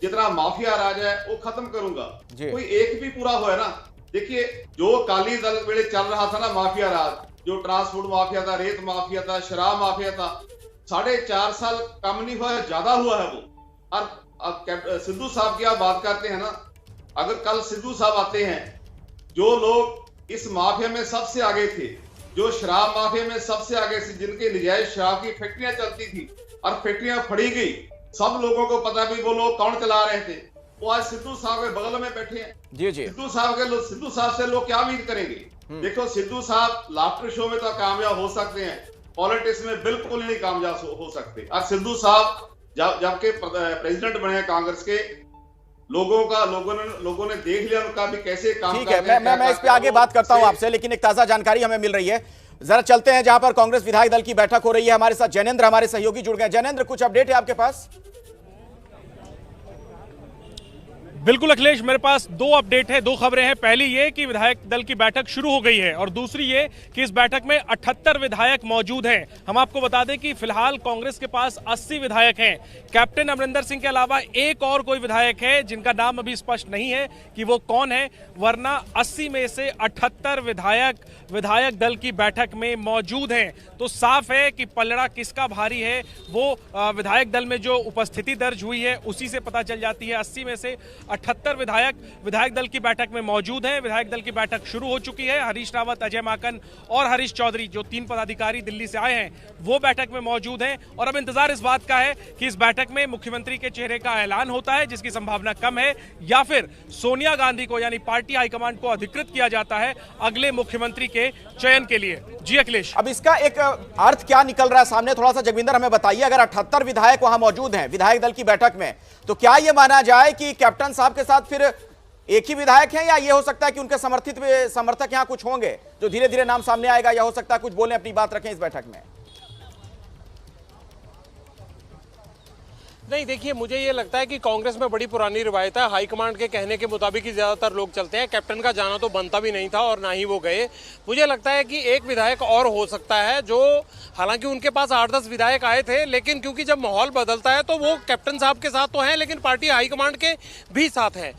जितना माफिया राज है वो खत्म करूंगा। कोई एक भी पूरा हुआ है ना? देखिए, जो अकाली दल वेले चल रहा था ना माफिया राज, जो ट्रांसपोर्ट माफिया था, रेत माफिया था, शराब माफिया था, 4.5 साल कम नहीं हुआ है, ज्यादा हुआ है वो। और सिद्धू साहब की आप बात करते हैं ना, अगर कल सिद्धू साहब आते हैं, जो लोग इस माफिया में सबसे आगे थे, जो शराब माफिया में सबसे आगे थे, जिनके नजायज शराब की फैक्ट्रियां चलती थी और फैक्ट्रियां फड़ी गई, सब लोगों को पता भी वो लोग कौन चला रहे थे, वो आज सिद्धू साहब के बगल में बैठे हैं। जी। सिद्धू साहब से लोग क्या उम्मीद करेंगे? देखो, सिद्धू साहब लाफ्टर शो में तो कामयाब हो सकते हैं, पॉलिटिक्स में बिल्कुल नहीं कामयाब हो सकते। और सिद्धू साहब जबकि प्रेसिडेंट बने कांग्रेस के, लोगों ने देख लिया उनका भी कैसे काम। ठीक है, मैं इस पे आगे बात करता हूं आपसे, लेकिन एक ताजा जानकारी हमें मिल रही है, जरा चलते हैं जहां पर कांग्रेस विधायक दल की बैठक हो रही है। हमारे साथ जैनेंद्र, हमारे सहयोगी जुड़ गए। जैनेंद्र, कुछ अपडेट है आपके पास? बिल्कुल अखिलेश, मेरे पास 2 अपडेट है, 2 खबरें हैं। पहली ये कि विधायक दल की बैठक शुरू हो गई है और दूसरी ये कि इस बैठक में 78 विधायक मौजूद हैं। हम आपको बता दें कि फिलहाल कांग्रेस के पास 80 विधायक हैं। कैप्टन अमरिंदर सिंह के अलावा एक और कोई विधायक है जिनका नाम अभी स्पष्ट नहीं है कि वो कौन है, वरना 80 में से 78 विधायक दल की बैठक में मौजूद हैं। तो साफ है कि पलड़ा किसका भारी है वो विधायक दल में जो उपस्थिति दर्ज हुई है उसी से पता चल जाती है। 80 में से 78 विधायक दल की बैठक में मौजूद हैं। विधायक दल की बैठक शुरू हो चुकी है। हरीश रावत, अजय माकन और हरीश चौधरी, जो 3 पदाधिकारी दिल्ली से आए हैं, वो बैठक में मौजूद हैं। और अब इंतजार इस बात का है कि इस बैठक में मुख्यमंत्री के चेहरे का ऐलान होता है, जिसकी संभावना कम है, या फिर सोनिया गांधी को यानी पार्टी हाईकमांड को अधिकृत किया जाता है अगले मुख्यमंत्री के चयन के लिए। जी अखिलेश, अब इसका एक अर्थ क्या निकल रहा है सामने, थोड़ा सा जगविंदर हमें बताइए। अगर 78 विधायक वहां मौजूद हैं विधायक दल की बैठक में, तो क्या यह माना जाए कि कैप्टन साहब के साथ फिर एक ही विधायक हैं, या यह हो सकता है कि उनके समर्थक यहां कुछ होंगे जो धीरे धीरे नाम सामने आएगा, या हो सकता है कुछ बोले, अपनी बात रखें इस बैठक में? नहीं, देखिए, मुझे ये लगता है कि कांग्रेस में बड़ी पुरानी रिवायत है, हाईकमांड के कहने के मुताबिक ही ज्यादातर लोग चलते हैं। कैप्टन का जाना तो बनता भी नहीं था और ना ही वो गए। मुझे लगता है कि एक विधायक और हो सकता है, जो हालांकि उनके पास 8-10 विधायक आए थे, लेकिन क्योंकि जब माहौल बदलता है तो वो कैप्टन साहब के साथ तो हैं, लेकिन पार्टी हाईकमांड के भी साथ हैं।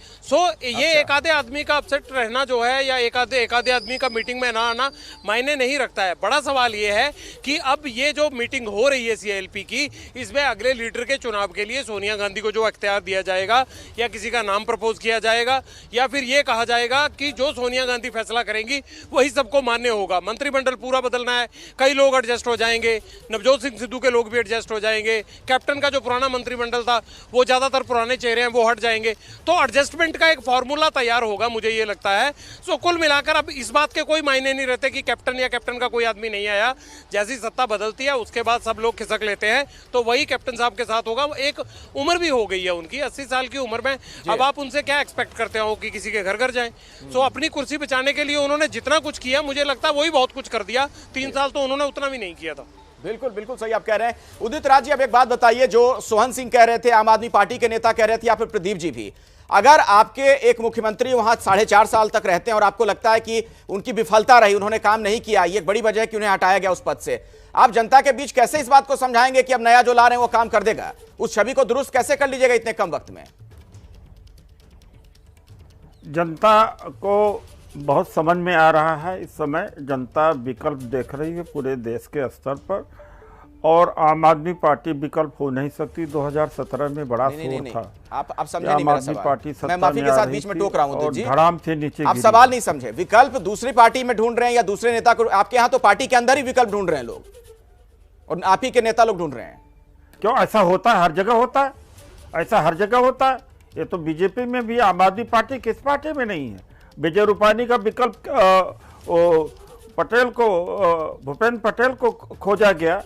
ये एक आधे आदमी का अपसेट रहना जो है, या एक आधे आदमी का मीटिंग में ना आना मायने नहीं रखता है। बड़ा सवाल ये है कि अब ये जो मीटिंग हो रही है CILP की, इसमें अगले लीडर के चुनाव के लिए सोनिया गांधी को जो अख्तियार दिया जाएगा, या किसी का नाम प्रपोज किया जाएगा, या फिर ये कहा जाएगा कि जो सोनिया गांधी फैसला करेंगी वही सबको मान्य होगा। मंत्रिमंडल पूरा बदलना है, कई लोग एडजस्ट हो जाएंगे, नवजोत सिंह सिद्धू के लोग भी एडजस्ट हो जाएंगे, कैप्टन का जो पुराना मंत्रिमंडल था वो ज्यादातर पुराने चेहरे हैं, वो हट जाएंगे, तो एडजस्टमेंट का एक फॉर्मूला तैयार होगा, मुझे ये लगता है। सो कुल मिलाकर अब इस बात के कोई मायने नहीं रहते कि कैप्टन का कोई आदमी नहीं आया। जैसी सत्ता बदलती है उसके बाद सब लोग खिसक लेते हैं, तो वही कैप्टन साहब के साथ होगा। एक उम्र भी हो गई है उनकी, 80 साल की उम्र में, अब आप उनसे क्या एक्सपेक्ट करते हो कि किसी के घर घर जाएं? सो अपनी कुर्सी बचाने के लिए उन्होंने जितना कुछ किया, मुझे लगता है वही बहुत कुछ कर दिया। 3 साल तो उन्होंने उतना भी नहीं किया था। बिल्कुल बिल्कुल सही आप कह रहे हैं। उदित राज जी, अब एक बात बताइए, जो सोहन सिंह कह रहे थे, आम आदमी पार्टी के नेता कह रहे थे, या फिर प्रदीप जी भी, अगर आपके एक मुख्यमंत्री वहां 4.5 साल तक रहते हैं और आपको लगता है कि उनकी विफलता रही, उन्होंने काम नहीं किया, ये एक बड़ी वजह है कि उन्हें हटाया गया उस पद से, आप जनता के बीच कैसे इस बात को समझाएंगे कि अब नया जो ला रहे हैं वो काम कर देगा? उस छवि को दुरुस्त कैसे कर लीजिएगा इतने कम वक्त में? जनता को बहुत समझ में आ रहा है। इस समय जनता विकल्प देख रही है पूरे देश के स्तर पर, और आम आदमी पार्टी विकल्प हो नहीं सकती। 2017 में बड़ा शोर था। आप समझे नहीं मेरा सवाल। मैं माफी के साथ बीच में टोक रहा हूं जी, धड़ाम से नीचे आप सवाल नहीं समझे। विकल्प दूसरी पार्टी में ढूंढ रहे हैं या दूसरे नेता को? आपके यहाँ तो पार्टी के अंदर ही विकल्प ढूंढ रहे हैं लोग, और आप ही के नेता लोग ढूंढ रहे हैं। क्यों ऐसा होता है? हर जगह होता है, ऐसा हर जगह होता है। ये तो बीजेपी में भी, आम आदमी पार्टी किस पार्टी में नहीं है? विजय रूपानी का विकल्प पटेल को, भूपेंद्र पटेल को खोजा गया।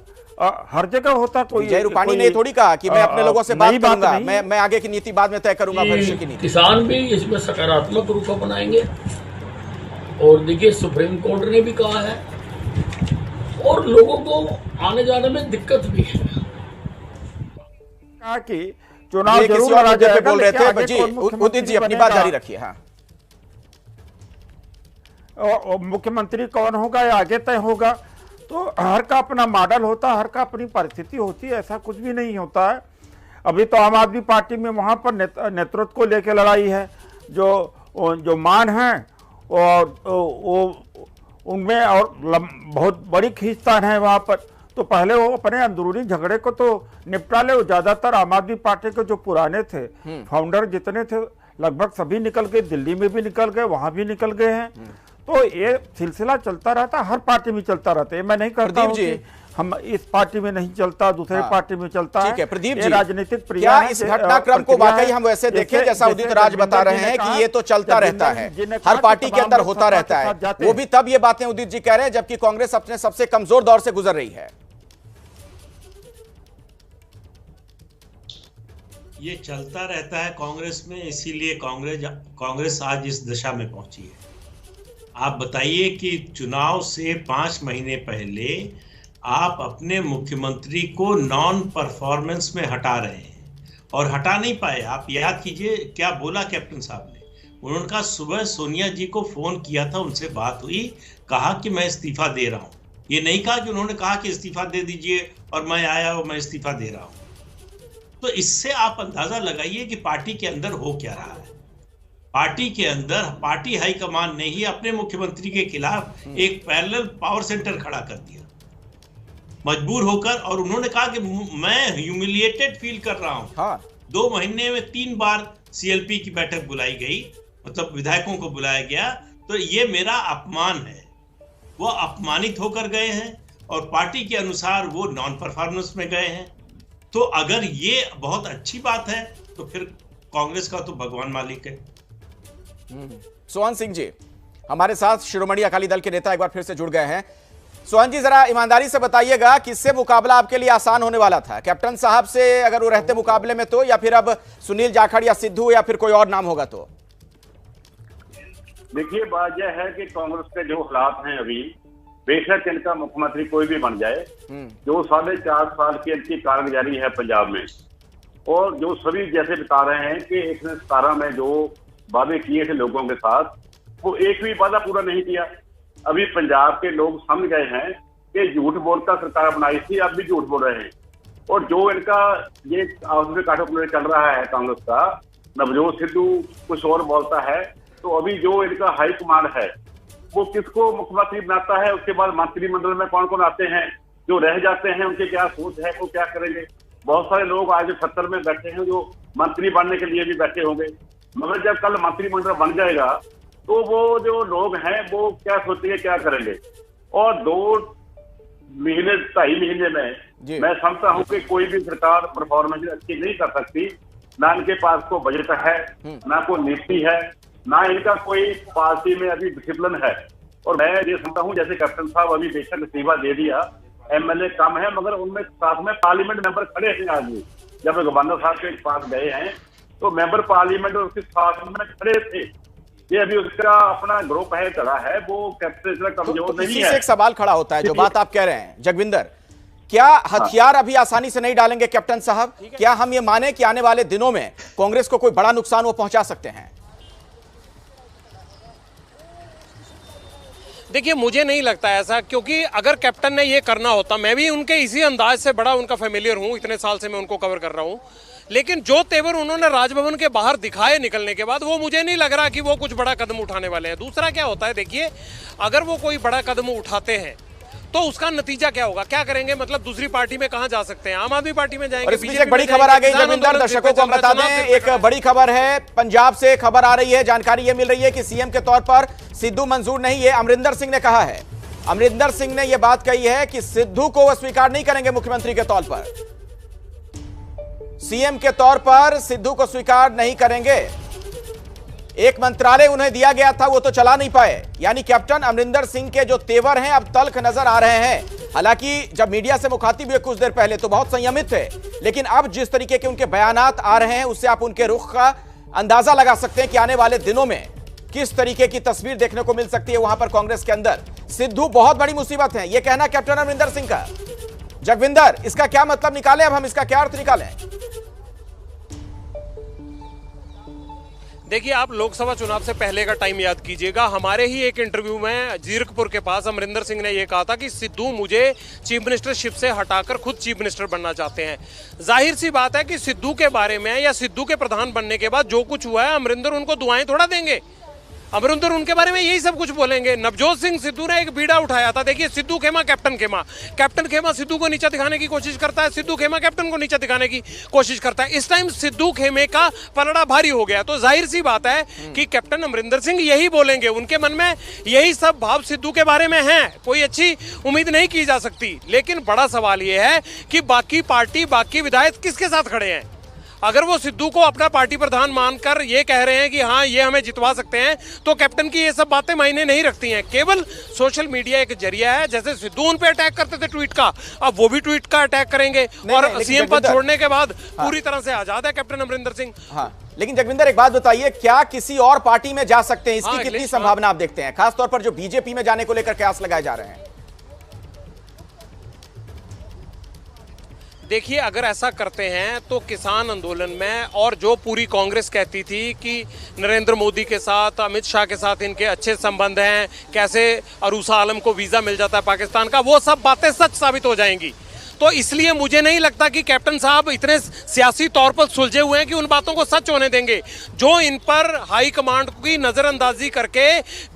हर जगह होता। कोई विजय रूपानी ने थोड़ी कहा कि मैं अपने लोगों से बात करूंगा, मैं आगे की नीति बाद में तय करूंगा, भविष्य की नीति। किसान भी इसमें सकारात्मक रूप अपनाएंगे, और देखिए सुप्रीम कोर्ट ने भी कहा है, और लोगों को आने जाने में दिक्कत भी है। कहा कि चुनाव जरूर लड़ा जाएगा। बोल रहे थे जी, उदित जी अपनी बात जारी रखिए। हाँ, मुख्यमंत्री कौन होगा या आगे तय होगा, तो हर का अपना मॉडल होता है, हर का अपनी परिस्थिति होती है, ऐसा कुछ भी नहीं होता है। अभी तो आम आदमी पार्टी में वहाँ पर नेतृत्व को लेकर लड़ाई है, जो मान है और वो उनमें, और बहुत बड़ी खींचतान है वहाँ पर। तो पहले वो अपने अंदरूनी झगड़े को तो निपटा ले। ज्यादातर आम आदमी पार्टी के जो पुराने थे फाउंडर जितने थे, लगभग सभी निकल गए, दिल्ली में भी निकल गए, वहाँ भी निकल गए हैं। तो ये सिलसिला चलता रहता, हर पार्टी में चलता रहता है। मैं नहीं करता हूं कि हम इस पार्टी में नहीं चलता, दूसरे पार्टी में चलता है। ठीक है प्रदीप जी, राजनीतिक क्या इस घटनाक्रम को वाकई हम वैसे देखें जैसा उदित राज बता रहे हैं कि ये तो चलता रहता है, हर पार्टी के अंदर होता रहता है, वो भी तब ये बातें उदित जी कह रहे हैं जबकि कांग्रेस अपने सबसे कमजोर दौर से गुजर रही है? ये चलता रहता है कांग्रेस में, इसीलिए कांग्रेस आज इस दशा में पहुंची है। आप बताइए कि चुनाव से 5 महीने पहले आप अपने मुख्यमंत्री को नॉन परफॉर्मेंस में हटा रहे हैं, और हटा नहीं पाए। आप याद कीजिए क्या बोला कैप्टन साहब ने। उन्होंने कहा सुबह सोनिया जी को फोन किया था, उनसे बात हुई, कहा कि मैं इस्तीफा दे रहा हूं। ये नहीं कहा कि उन्होंने कहा कि इस्तीफा दे दीजिए और मैं आया और मैं इस्तीफा दे रहा हूं। तो इससे आप अंदाजा लगाइए कि पार्टी के अंदर हो क्या रहा है। पार्टी के अंदर पार्टी हाईकमान ने ही अपने मुख्यमंत्री के खिलाफ एक पैरेलल पावर सेंटर खड़ा कर दिया मजबूर होकर, और उन्होंने कहा कि मैं ह्यूमिलिएटेड फील कर रहा हूं। 2 महीने में 3 बार CLP की बैठक बुलाई गई, मतलब विधायकों को बुलाया गया। तो ये मेरा अपमान है। वो अपमानित होकर गए हैं और पार्टी के अनुसार वो नॉन परफॉर्मेंस में गए हैं। तो अगर ये बहुत अच्छी बात है तो फिर कांग्रेस का तो भगवान मालिक है। सोहन सिंह जी हमारे साथ शिरोमणि अकाली दल के नेता एक बार फिर से जुड़ गए हैं। सोहन जी जरा ईमानदारी से बताइएगा, किससे मुकाबला आपके लिए आसान होने वाला था? कैप्टन साहब से अगर वो रहते मुकाबले में तो, या फिर अब सुनील जाखड़ या सिद्धू या फिर कोई और नाम होगा तो? देखिए, बात यह है कि कांग्रेस के जो हालात हैं अभी, बेशक इनका मुख्यमंत्री कोई भी बन जाए, जो 4.5 साल की इनकी कारगुजारी है पंजाब में, और जो सभी जैसे बता रहे हैं कि 117 में जो वादे किए थे लोगों के साथ, वो एक भी वादा पूरा नहीं किया। अभी पंजाब के लोग समझ गए हैं कि झूठ बोलकर सरकार बनाई थी, अब भी झूठ बोल रहे हैं। और जो इनका ये आपस में काठों चल रहा है कांग्रेस का, नवजोत सिद्धू कुछ और बोलता है, तो अभी जो इनका हाई कमांड है वो किसको मुख्यमंत्री बनाता है, उसके बाद मंत्रिमंडल में कौन कौन आते हैं, जो रह जाते हैं उनकी क्या सोच है, वो क्या करेंगे। बहुत सारे लोग आज 70 में बैठे हैं जो मंत्री बनने के लिए भी बैठे होंगे, मगर जब कल मंत्रिमंडल बन जाएगा तो वो जो लोग हैं वो क्या सोचेंगे, क्या करेंगे। और 2 महीने 2.5 महीने में मैं समझता हूँ कि कोई भी सरकार परफॉर्मेंस अच्छी नहीं कर सकती। ना इनके पास को बजट है, ना कोई नीति है, ना इनका कोई पार्टी में अभी डिसिप्लिन है। और मैं ये समझता हूँ जैसे कैप्टन साहब अभी बेशक इस्तीफा दे दिया, MLA कम है मगर उनमें साथ में पार्लियामेंट मेंबर खड़े हैं। आज भी जब गवर्नर साहब के पास गए हैं तो मेंबर पार्लियामेंट उसके साथ में खड़े थे। ये अभी उसका अपना ग्रुप है चला है, वो कैप्टन कमजोर नहीं है। एक सवाल खड़ा होता है, जो बात आप कह रहे हैं जगविंदर, क्या हथियार अभी आसानी से नहीं डालेंगे कैप्टन साहब? क्या हम ये माने कि आने वाले दिनों में कांग्रेस को कोई बड़ा नुकसान वो पहुंचा सकते हैं? देखिए, मुझे नहीं लगता ऐसा, क्योंकि अगर कैप्टन ने ये करना होता, मैं भी उनके इसी अंदाज से बड़ा उनका फेमिलियर हूं, इतने साल से मैं उनको कवर कर रहा हूं, लेकिन जो तेवर उन्होंने राजभवन के बाहर दिखाए निकलने के बाद, वो मुझे नहीं लग रहा कि वो कुछ बड़ा कदम उठाने वाले हैं। दूसरा क्या होता है, देखिए, अगर वो कोई बड़ा कदम उठाते हैं तो उसका नतीजा क्या होगा, क्या करेंगे, मतलब दूसरी पार्टी में कहां जा सकते हैं? आम आदमी पार्टी में जाएंगे। और एक बड़ी खबर आ गई जगविंदर, दर्शकों को हम बता दें, एक बड़ी खबर है, पंजाब से खबर आ रही है, जानकारी ये मिल रही है कि सीएम के तौर पर सिद्धू मंजूर नहीं है। अमरिंदर सिंह ने कहा है, अमरिंदर सिंह ने यह बात कही है कि सिद्धू को वो स्वीकार नहीं करेंगे मुख्यमंत्री के तौर पर, सीएम के तौर पर सिद्धू को स्वीकार नहीं करेंगे। एक मंत्रालय उन्हें दिया गया था, वो तो चला नहीं पाए। यानी कैप्टन अमरिंदर सिंह के जो तेवर हैं अब तल्ख नजर आ रहे हैं। हालांकि जब मीडिया से मुखातिब हुए कुछ देर पहले तो बहुत संयमित थे, लेकिन अब जिस तरीके के उनके बयानात आ रहे हैं उससे आप उनके रुख का अंदाजा लगा सकते हैं कि आने वाले दिनों में किस तरीके की तस्वीर देखने को मिल सकती है वहां पर कांग्रेस के अंदर। सिद्धू बहुत बड़ी मुसीबत है, यह कहना कैप्टन अमरिंदर सिंह का। जगविंदर, इसका क्या मतलब निकालें, अब हम इसका क्या अर्थ निकालें? देखिए, आप लोकसभा चुनाव से पहले का टाइम याद कीजिएगा, हमारे ही एक इंटरव्यू में जीरकपुर के पास अमरिंदर सिंह ने यह कहा था कि सिद्धू मुझे चीफ मिनिस्टरशिप से हटाकर खुद चीफ मिनिस्टर बनना चाहते हैं। जाहिर सी बात है कि सिद्धू के बारे में या सिद्धू के प्रधान बनने के बाद जो कुछ हुआ है, अमरिंदर उनको दुआएं थोड़ा देंगे। अमरिंदर उनके बारे में यही सब कुछ बोलेंगे। नवजोत सिंह सिद्धू ने एक बीड़ा उठाया था, देखिए, सिद्धू खेमा कैप्टन खेमा, कैप्टन खेमा सिद्धू को नीचा दिखाने की कोशिश करता है, सिद्धू खेमा कैप्टन को नीचा दिखाने की कोशिश करता है। इस टाइम सिद्धू खेमे का पलड़ा भारी हो गया, तो जाहिर सी बात है कि कैप्टन अमरिंदर सिंह यही बोलेंगे, उनके मन में यही सब भाव सिद्धू के बारे में है। कोई अच्छी उम्मीद नहीं की जा सकती। लेकिन बड़ा सवाल यह है कि बाकी पार्टी, बाकी विधायक किसके साथ खड़े हैं? अगर वो सिद्धू को अपना पार्टी प्रधान मानकर ये कह रहे हैं कि हाँ ये हमें जितवा सकते हैं, तो कैप्टन की ये सब बातें मायने नहीं रखती हैं। केवल सोशल मीडिया एक जरिया है। जैसे सिद्धू उन पे अटैक करते थे ट्वीट का, अब वो भी ट्वीट का अटैक करेंगे। और सीएम पद छोड़ने के बाद पूरी तरह से आजाद है कैप्टन अमरिंदर सिंह। हाँ, लेकिन जगविंदर एक बात बताइए, क्या किसी और पार्टी में जा सकते हैं? इसकी कितनी संभावना आप देखते हैं, खासतौर पर जो बीजेपी में जाने को लेकर कयास लगाए जा रहे हैं? देखिए, अगर ऐसा करते हैं तो किसान आंदोलन में, और जो पूरी कांग्रेस कहती थी कि नरेंद्र मोदी के साथ, अमित शाह के साथ इनके अच्छे संबंध हैं, कैसे अरूसा आलम को वीजा मिल जाता है पाकिस्तान का, वो सब बातें सच साबित हो जाएंगी। तो इसलिए मुझे नहीं लगता कि कैप्टन साहब इतने सियासी तौर पर सुलझे हुए हैं कि उन बातों को सच होने देंगे। जो इन पर हाई कमांड की नजरअंदाजी करके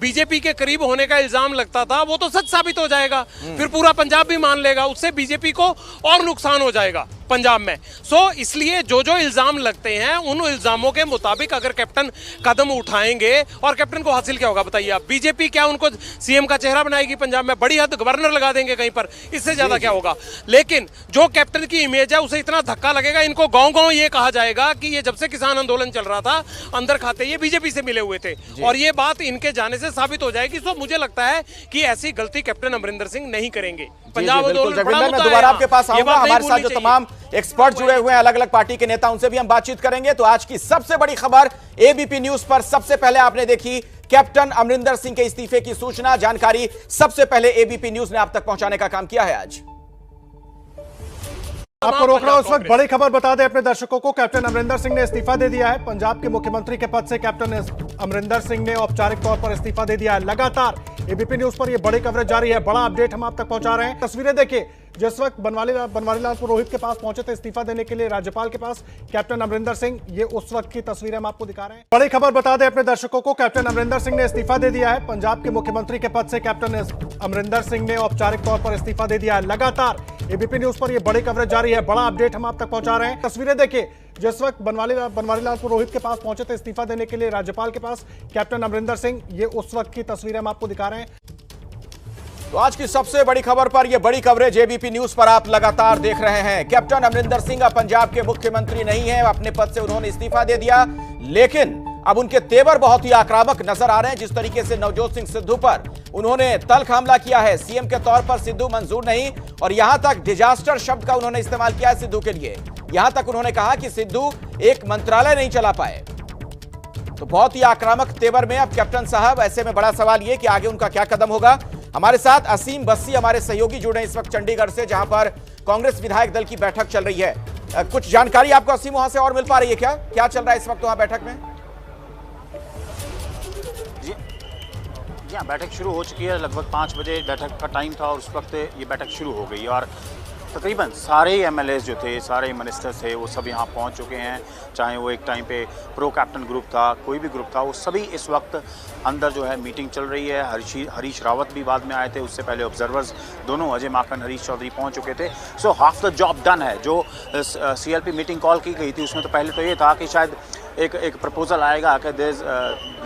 बीजेपी के करीब होने का इल्जाम लगता था, वो तो सच साबित हो जाएगा, फिर पूरा पंजाब भी मान लेगा, उससे बीजेपी को और नुकसान हो जाएगा। पंजाब में। सो इसलिए जो जो इल्जाम लगते हैं उन इल्जामों के मुताबिक अगर कैप्टन कदम उठाएंगे, और कैप्टन को हासिल क्या होगा बताइए आप? बीजेपी क्या उनको सीएम का चेहरा बनाएगी पंजाब में? बड़ी हद गवर्नर लगा देंगे कहीं पर, इससे ज्यादा क्या होगा? लेकिन जो कैप्टन की इमेज है उसे इतना धक्का लगेगा, इनको गांव गांव ये कहा जाएगा कि ये जब से किसान आंदोलन चल रहा था अंदर खाते ये बीजेपी से मिले हुए थे, और ये बात इनके जाने से साबित हो जाएगी। सो मुझे लगता है कि ऐसी गलती कैप्टन अमरिंदर सिंह नहीं करेंगे। पंजाब आंदोलन जगविंदर, मैं दोबारा आपके पास आऊंगा। हमारे साथ जो तमाम एक्सपर्ट जुड़े हुए हैं अलग अलग पार्टी के नेता, उनसे भी हम बातचीत करेंगे। तो आज की सबसे बड़ी खबर एबीपी न्यूज पर सबसे पहले आपने देखी, कैप्टन अमरिंदर सिंह के इस्तीफे की सूचना, जानकारी सबसे पहले एबीपी न्यूज ने आप तक पहुंचाने का काम किया है। आज आपको रोक रहा हूं, उस वक्त बड़ी खबर बता दें अपने दर्शकों को, कैप्टन अमरिंदर सिंह ने इस्तीफा दे दिया है। पंजाब के मुख्यमंत्री के पद से कैप्टन अमरिंदर सिंह ने औपचारिक तौर पर इस्तीफा दे दिया है। लगातार एबीपी न्यूज पर यह बड़ी कवरेज जारी है, बड़ा अपडेट हम आप तक पहुंचा रहे हैं। तस्वीरें देखिए, जिस वक्त बनवारी लाल पुरोहित के पास पहुंचे थे इस्तीफा देने के लिए राज्यपाल के पास कैप्टन अमरिंदर सिंह, ये उस वक्त की तस्वीरें हम आपको दिखा रहे हैं। बड़ी खबर बता दें अपने दर्शकों को, कैप्टन अमरिंदर सिंह ने इस्तीफा दे दिया है। पंजाब के मुख्यमंत्री के पद से कैप्टन अमरिंदर सिंह ने औपचारिक तौर पर इस्तीफा दे दिया है। लगातार एबीपी न्यूज पर यह बड़ी कवरेज जारी है, बड़ा अपडेट हम आप तक पहुंचा रहे हैं। तस्वीरें देखिए, जिस वक्त बनवारी लाल पुरोहित के पास पहुंचे थे इस्तीफा देने के लिए राज्यपाल के पास कैप्टन अमरिंदर सिंह, ये उस वक्त की तस्वीरें हम आपको दिखा रहे हैं। तो आज की सबसे बड़ी खबर पर यह बड़ी कवरेज एबीपी न्यूज पर आप लगातार देख रहे हैं। कैप्टन अमरिंदर सिंह अब पंजाब के मुख्यमंत्री नहीं है, अपने पद से उन्होंने इस्तीफा दे दिया, लेकिन अब उनके तेवर बहुत ही आक्रामक नजर आ रहे हैं। जिस तरीके से नवजोत सिंह सिद्धू पर उन्होंने तल्ख हमला किया है, सीएम के तौर पर सिद्धू मंजूर नहीं, और यहां तक डिजास्टर शब्द का उन्होंने इस्तेमाल किया है सिद्धू के लिए। यहां तक उन्होंने कहा कि सिद्धू एक मंत्रालय नहीं चला पाए। तो बहुत ही आक्रामक तेवर में अब कैप्टन साहब, ऐसे में बड़ा सवाल यह कि आगे उनका क्या कदम होगा। हमारे साथ असीम बस्सी हमारे सहयोगी जुड़े इस वक्त चंडीगढ़ से, जहां पर कांग्रेस विधायक दल की बैठक चल रही है। कुछ जानकारी आपको असीम वहां से और मिल पा रही है क्या? क्या चल रहा है इस वक्त वहां बैठक में? जी हाँ, बैठक शुरू हो चुकी है। लगभग 5 बजे बैठक का टाइम था और उस वक्त ये बैठक शुरू हो गई, और तकरीबन सारे एमएलए जो थे, सारे मिनिस्टर्स थे, वो सब यहाँ पहुँच चुके हैं। चाहे वो एक टाइम पे प्रो कैप्टन ग्रुप था, कोई भी ग्रुप था, वो सभी इस वक्त अंदर जो है मीटिंग चल रही है। हरीश रावत भी बाद में आए थे, उससे पहले ऑब्जर्वर्स दोनों अजय माकन, हरीश चौधरी पहुँच चुके थे। So half the job done है। जो सीएलपी मीटिंग कॉल की गई थी उसमें तो पहले तो ये था कि शायद एक प्रपोजल आएगा कि there is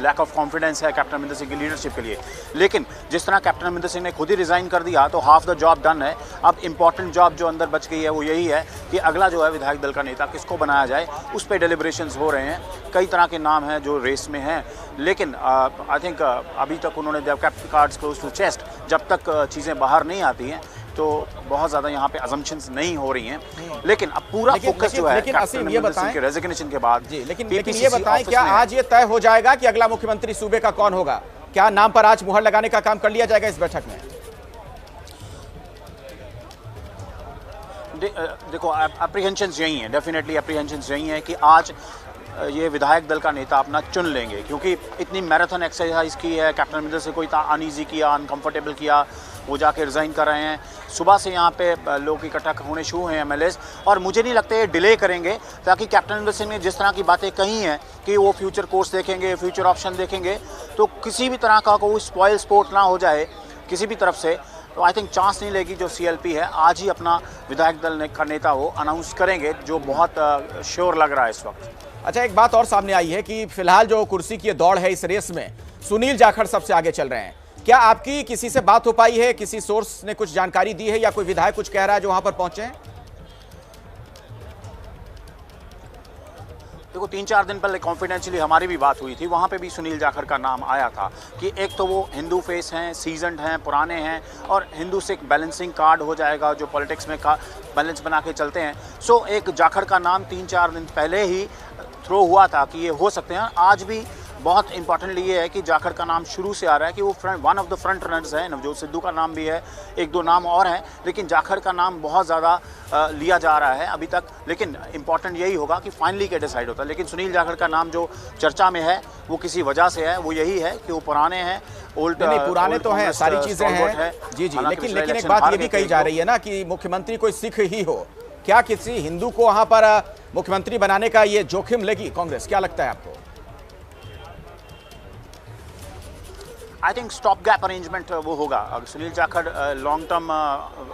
lack of confidence है कैप्टन अमरिंदर सिंह की लीडरशिप के लिए, लेकिन जिस तरह कैप्टन अमरिंदर सिंह ने खुद ही रिज़ाइन कर दिया तो हाफ द जॉब डन है। अब इंपॉर्टेंट जॉब जो अंदर बच गई है वो यही है कि अगला जो है विधायक दल का नेता किसको बनाया जाए, उस पर डेलिब्रेशंस हो रहे हैं। कई तरह के नाम हैं जो रेस में हैं, लेकिन आई थिंक अभी तक उन्होंने kept cards close to chest. जब तक चीज़ें बाहर नहीं आती हैं तो बहुत ज़्यादा यहाँ पे अजम्पशंस नहीं हो रही हैं, लेकिन अब पूरा फोकस जो है कैप्टन अमरिंदर सिंह के रेजिग्नेशन के बाद। लेकिन ये बताएं, क्या आज ये तय हो जाएगा कि अगला मुख्यमंत्री सूबे का कौन होगा? क्या नाम पर आज मुहर लगाने का काम कर लिया जाएगा इस बैठक में? देखो, अप्रीहेंशंस यही हैं, डेफिनेटली अप्रीहेंशंस यही हैं कि आज ये विधायक दल का नेता अपना चुन लेंगे, क्योंकि इतनी मैराथन एक्सरसाइज की है कैप्टन अमरिंदर से, कोई अनईजी किया, अनकंफर्टेबल किया, वो जाके रिज़ाइन कर रहे हैं। सुबह से यहाँ पे लोग इकट्ठा होने शुरू हैं एमएलएस, और मुझे नहीं लगता ये डिले करेंगे, ताकि कैप्टन अमरिंदर सिंह ने जिस तरह की बातें कही हैं कि वो फ्यूचर कोर्स देखेंगे, फ्यूचर ऑप्शन देखेंगे, तो किसी भी तरह का कोई स्पॉइल स्पोर्ट ना हो जाए किसी भी तरफ से। तो आई थिंक चांस नहीं लेगी जो सीएलपी है, आज ही अपना विधायक दल का नेता वो अनाउंस करेंगे, जो बहुत श्योर लग रहा है इस वक्त। अच्छा, एक बात और सामने आई है कि फिलहाल जो कुर्सी की दौड़ है इस रेस में सुनील जाखड़ सबसे आगे चल रहे हैं। क्या आपकी किसी से बात हो पाई है, किसी सोर्स ने कुछ जानकारी दी है, या कोई विधायक कुछ कह रहा है जो वहां पर पहुंचे हैं? देखो, 3-4 दिन पहले कॉन्फिडेंशियली हमारी भी बात हुई थी, वहाँ पे भी सुनील जाखड़ का नाम आया था कि एक तो वो हिंदू फेस हैं, सीजन्ड हैं, पुराने हैं, और हिंदू सिख बैलेंसिंग कार्ड हो जाएगा जो पॉलिटिक्स में का बैलेंस बना के चलते हैं। सो एक जाखड़ का नाम 3-4 दिन पहले ही थ्रो हुआ था कि ये हो सकते हैं। आज भी बहुत इंपॉर्टेंटली ये है कि जाखड़ का नाम शुरू से आ रहा है कि वो one of the front runners हैं। नवजोत सिद्धू का नाम भी है, 1-2 नाम और हैं, लेकिन जाखड़ का नाम बहुत ज़्यादा लिया जा रहा है अभी तक। लेकिन इंपॉर्टेंट यही होगा कि फाइनली क्या डिसाइड होता है। लेकिन सुनील जाखड़ का नाम जो चर्चा में है वो किसी वजह से है, वो यही है कि वो पुराने हैं, ओल्ड नहीं, पुराने तो हैं, सारी चीज़ें हैं जी, लेकिन एक बात ये भी कही जा रही है ना कि मुख्यमंत्री कोई सिख ही हो। क्या किसी हिंदू को वहाँ पर मुख्यमंत्री बनाने का ये जोखिम लेगी कांग्रेस? क्या लगता है आपको? I think stop gap arrangement वो होगा। Sunil Jakhar long term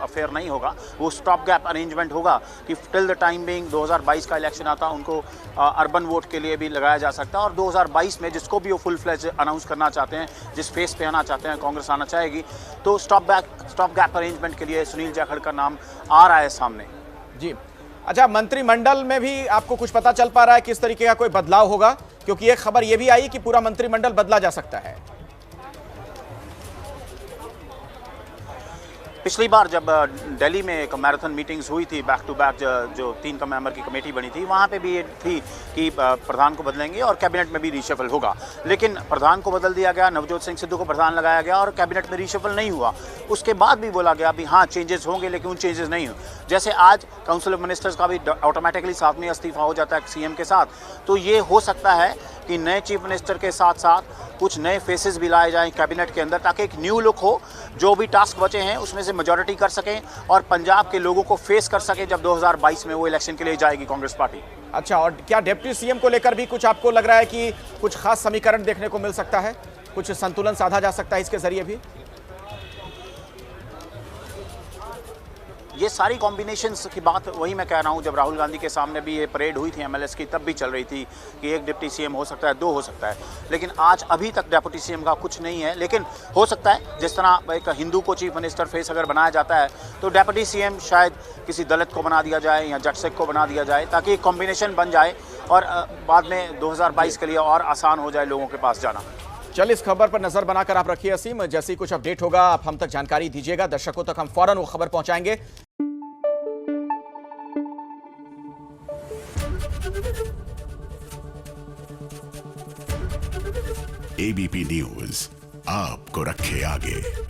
affair नहीं होगा, वो स्टॉप गैप अरेंजमेंट होगा कि टिल द टाइम बिंग 2022 का इलेक्शन आता उनको अर्बन वोट के लिए भी लगाया जा सकता है, और 2022 में जिसको भी वो फुल फ्लेज अनाउंस करना चाहते हैं, जिस फेस पे आना चाहते हैं, कांग्रेस आना चाहेगी, तो स्टॉप गैप अरेंजमेंट के लिए सुनील जाखड़ का नाम आ रहा है सामने। जी अच्छा, मंत्रिमंडल में भी आपको कुछ पता चल पा रहा है किस तरीके का कोई बदलाव होगा? क्योंकि एक खबर यह भी आई कि पूरा मंत्रिमंडल बदला जा सकता है। पिछली बार जब दिल्ली में एक मैराथन मीटिंग्स हुई थी बैक टू बैक, जो 3 मेंबर की कमेटी बनी थी, वहाँ पे भी ये थी कि प्रधान को बदलेंगे और कैबिनेट में भी रीशफल होगा, लेकिन प्रधान को बदल दिया गया, नवजोत सिंह सिद्धू को प्रधान लगाया गया और कैबिनेट में रीशफल नहीं हुआ। उसके बाद भी बोला गया भी हाँ चेंजेस होंगे, लेकिन उन चेंजेस नहीं हुए। जैसे आज काउंसिल ऑफ मिनिस्टर्स का भी ऑटोमेटिकली साथ में इस्तीफा हो जाता है सीएम के साथ, तो ये हो सकता है कि नए चीफ मिनिस्टर के साथ साथ कुछ नए फेसेस भी लाए जाएं कैबिनेट के अंदर, ताकि एक न्यू लुक हो, जो भी टास्क बचे हैं उसमें से मेजॉरिटी कर सकें और पंजाब के लोगों को फेस कर सकें जब 2022 में वो इलेक्शन के लिए जाएगी कांग्रेस पार्टी। अच्छा, और क्या डिप्टी सीएम को लेकर भी कुछ आपको लग रहा है कि कुछ खास समीकरण देखने को मिल सकता है, कुछ संतुलन साधा जा सकता है इसके जरिए भी? ये सारी कॉम्बिनेशंस की बात वही मैं कह रहा हूँ, जब राहुल गांधी के सामने भी ये परेड हुई थी एमएलएस की, तब भी चल रही थी कि एक डिप्टी सीएम हो सकता है, 2 हो सकता है, लेकिन आज अभी तक डिप्टी सीएम का कुछ नहीं है। लेकिन हो सकता है जिस तरह एक हिंदू को चीफ मिनिस्टर फेस अगर बनाया जाता है, तो डिप्टी सीएम शायद किसी दलित को बना दिया जाए या जट सिख को बना दिया जाए, ताकि एक कॉम्बिनेशन बन जाए और बाद में 2022 के लिए और आसान हो जाए लोगों के पास जाना। चल, इस खबर पर नजर बनाकर आप रखिए असीम, जैसे ही कुछ अपडेट होगा आप हम तक जानकारी दीजिएगा, दर्शकों तक हम फौरन वो खबर पहुंचाएंगे। एबीपी न्यूज आपको रखे आगे।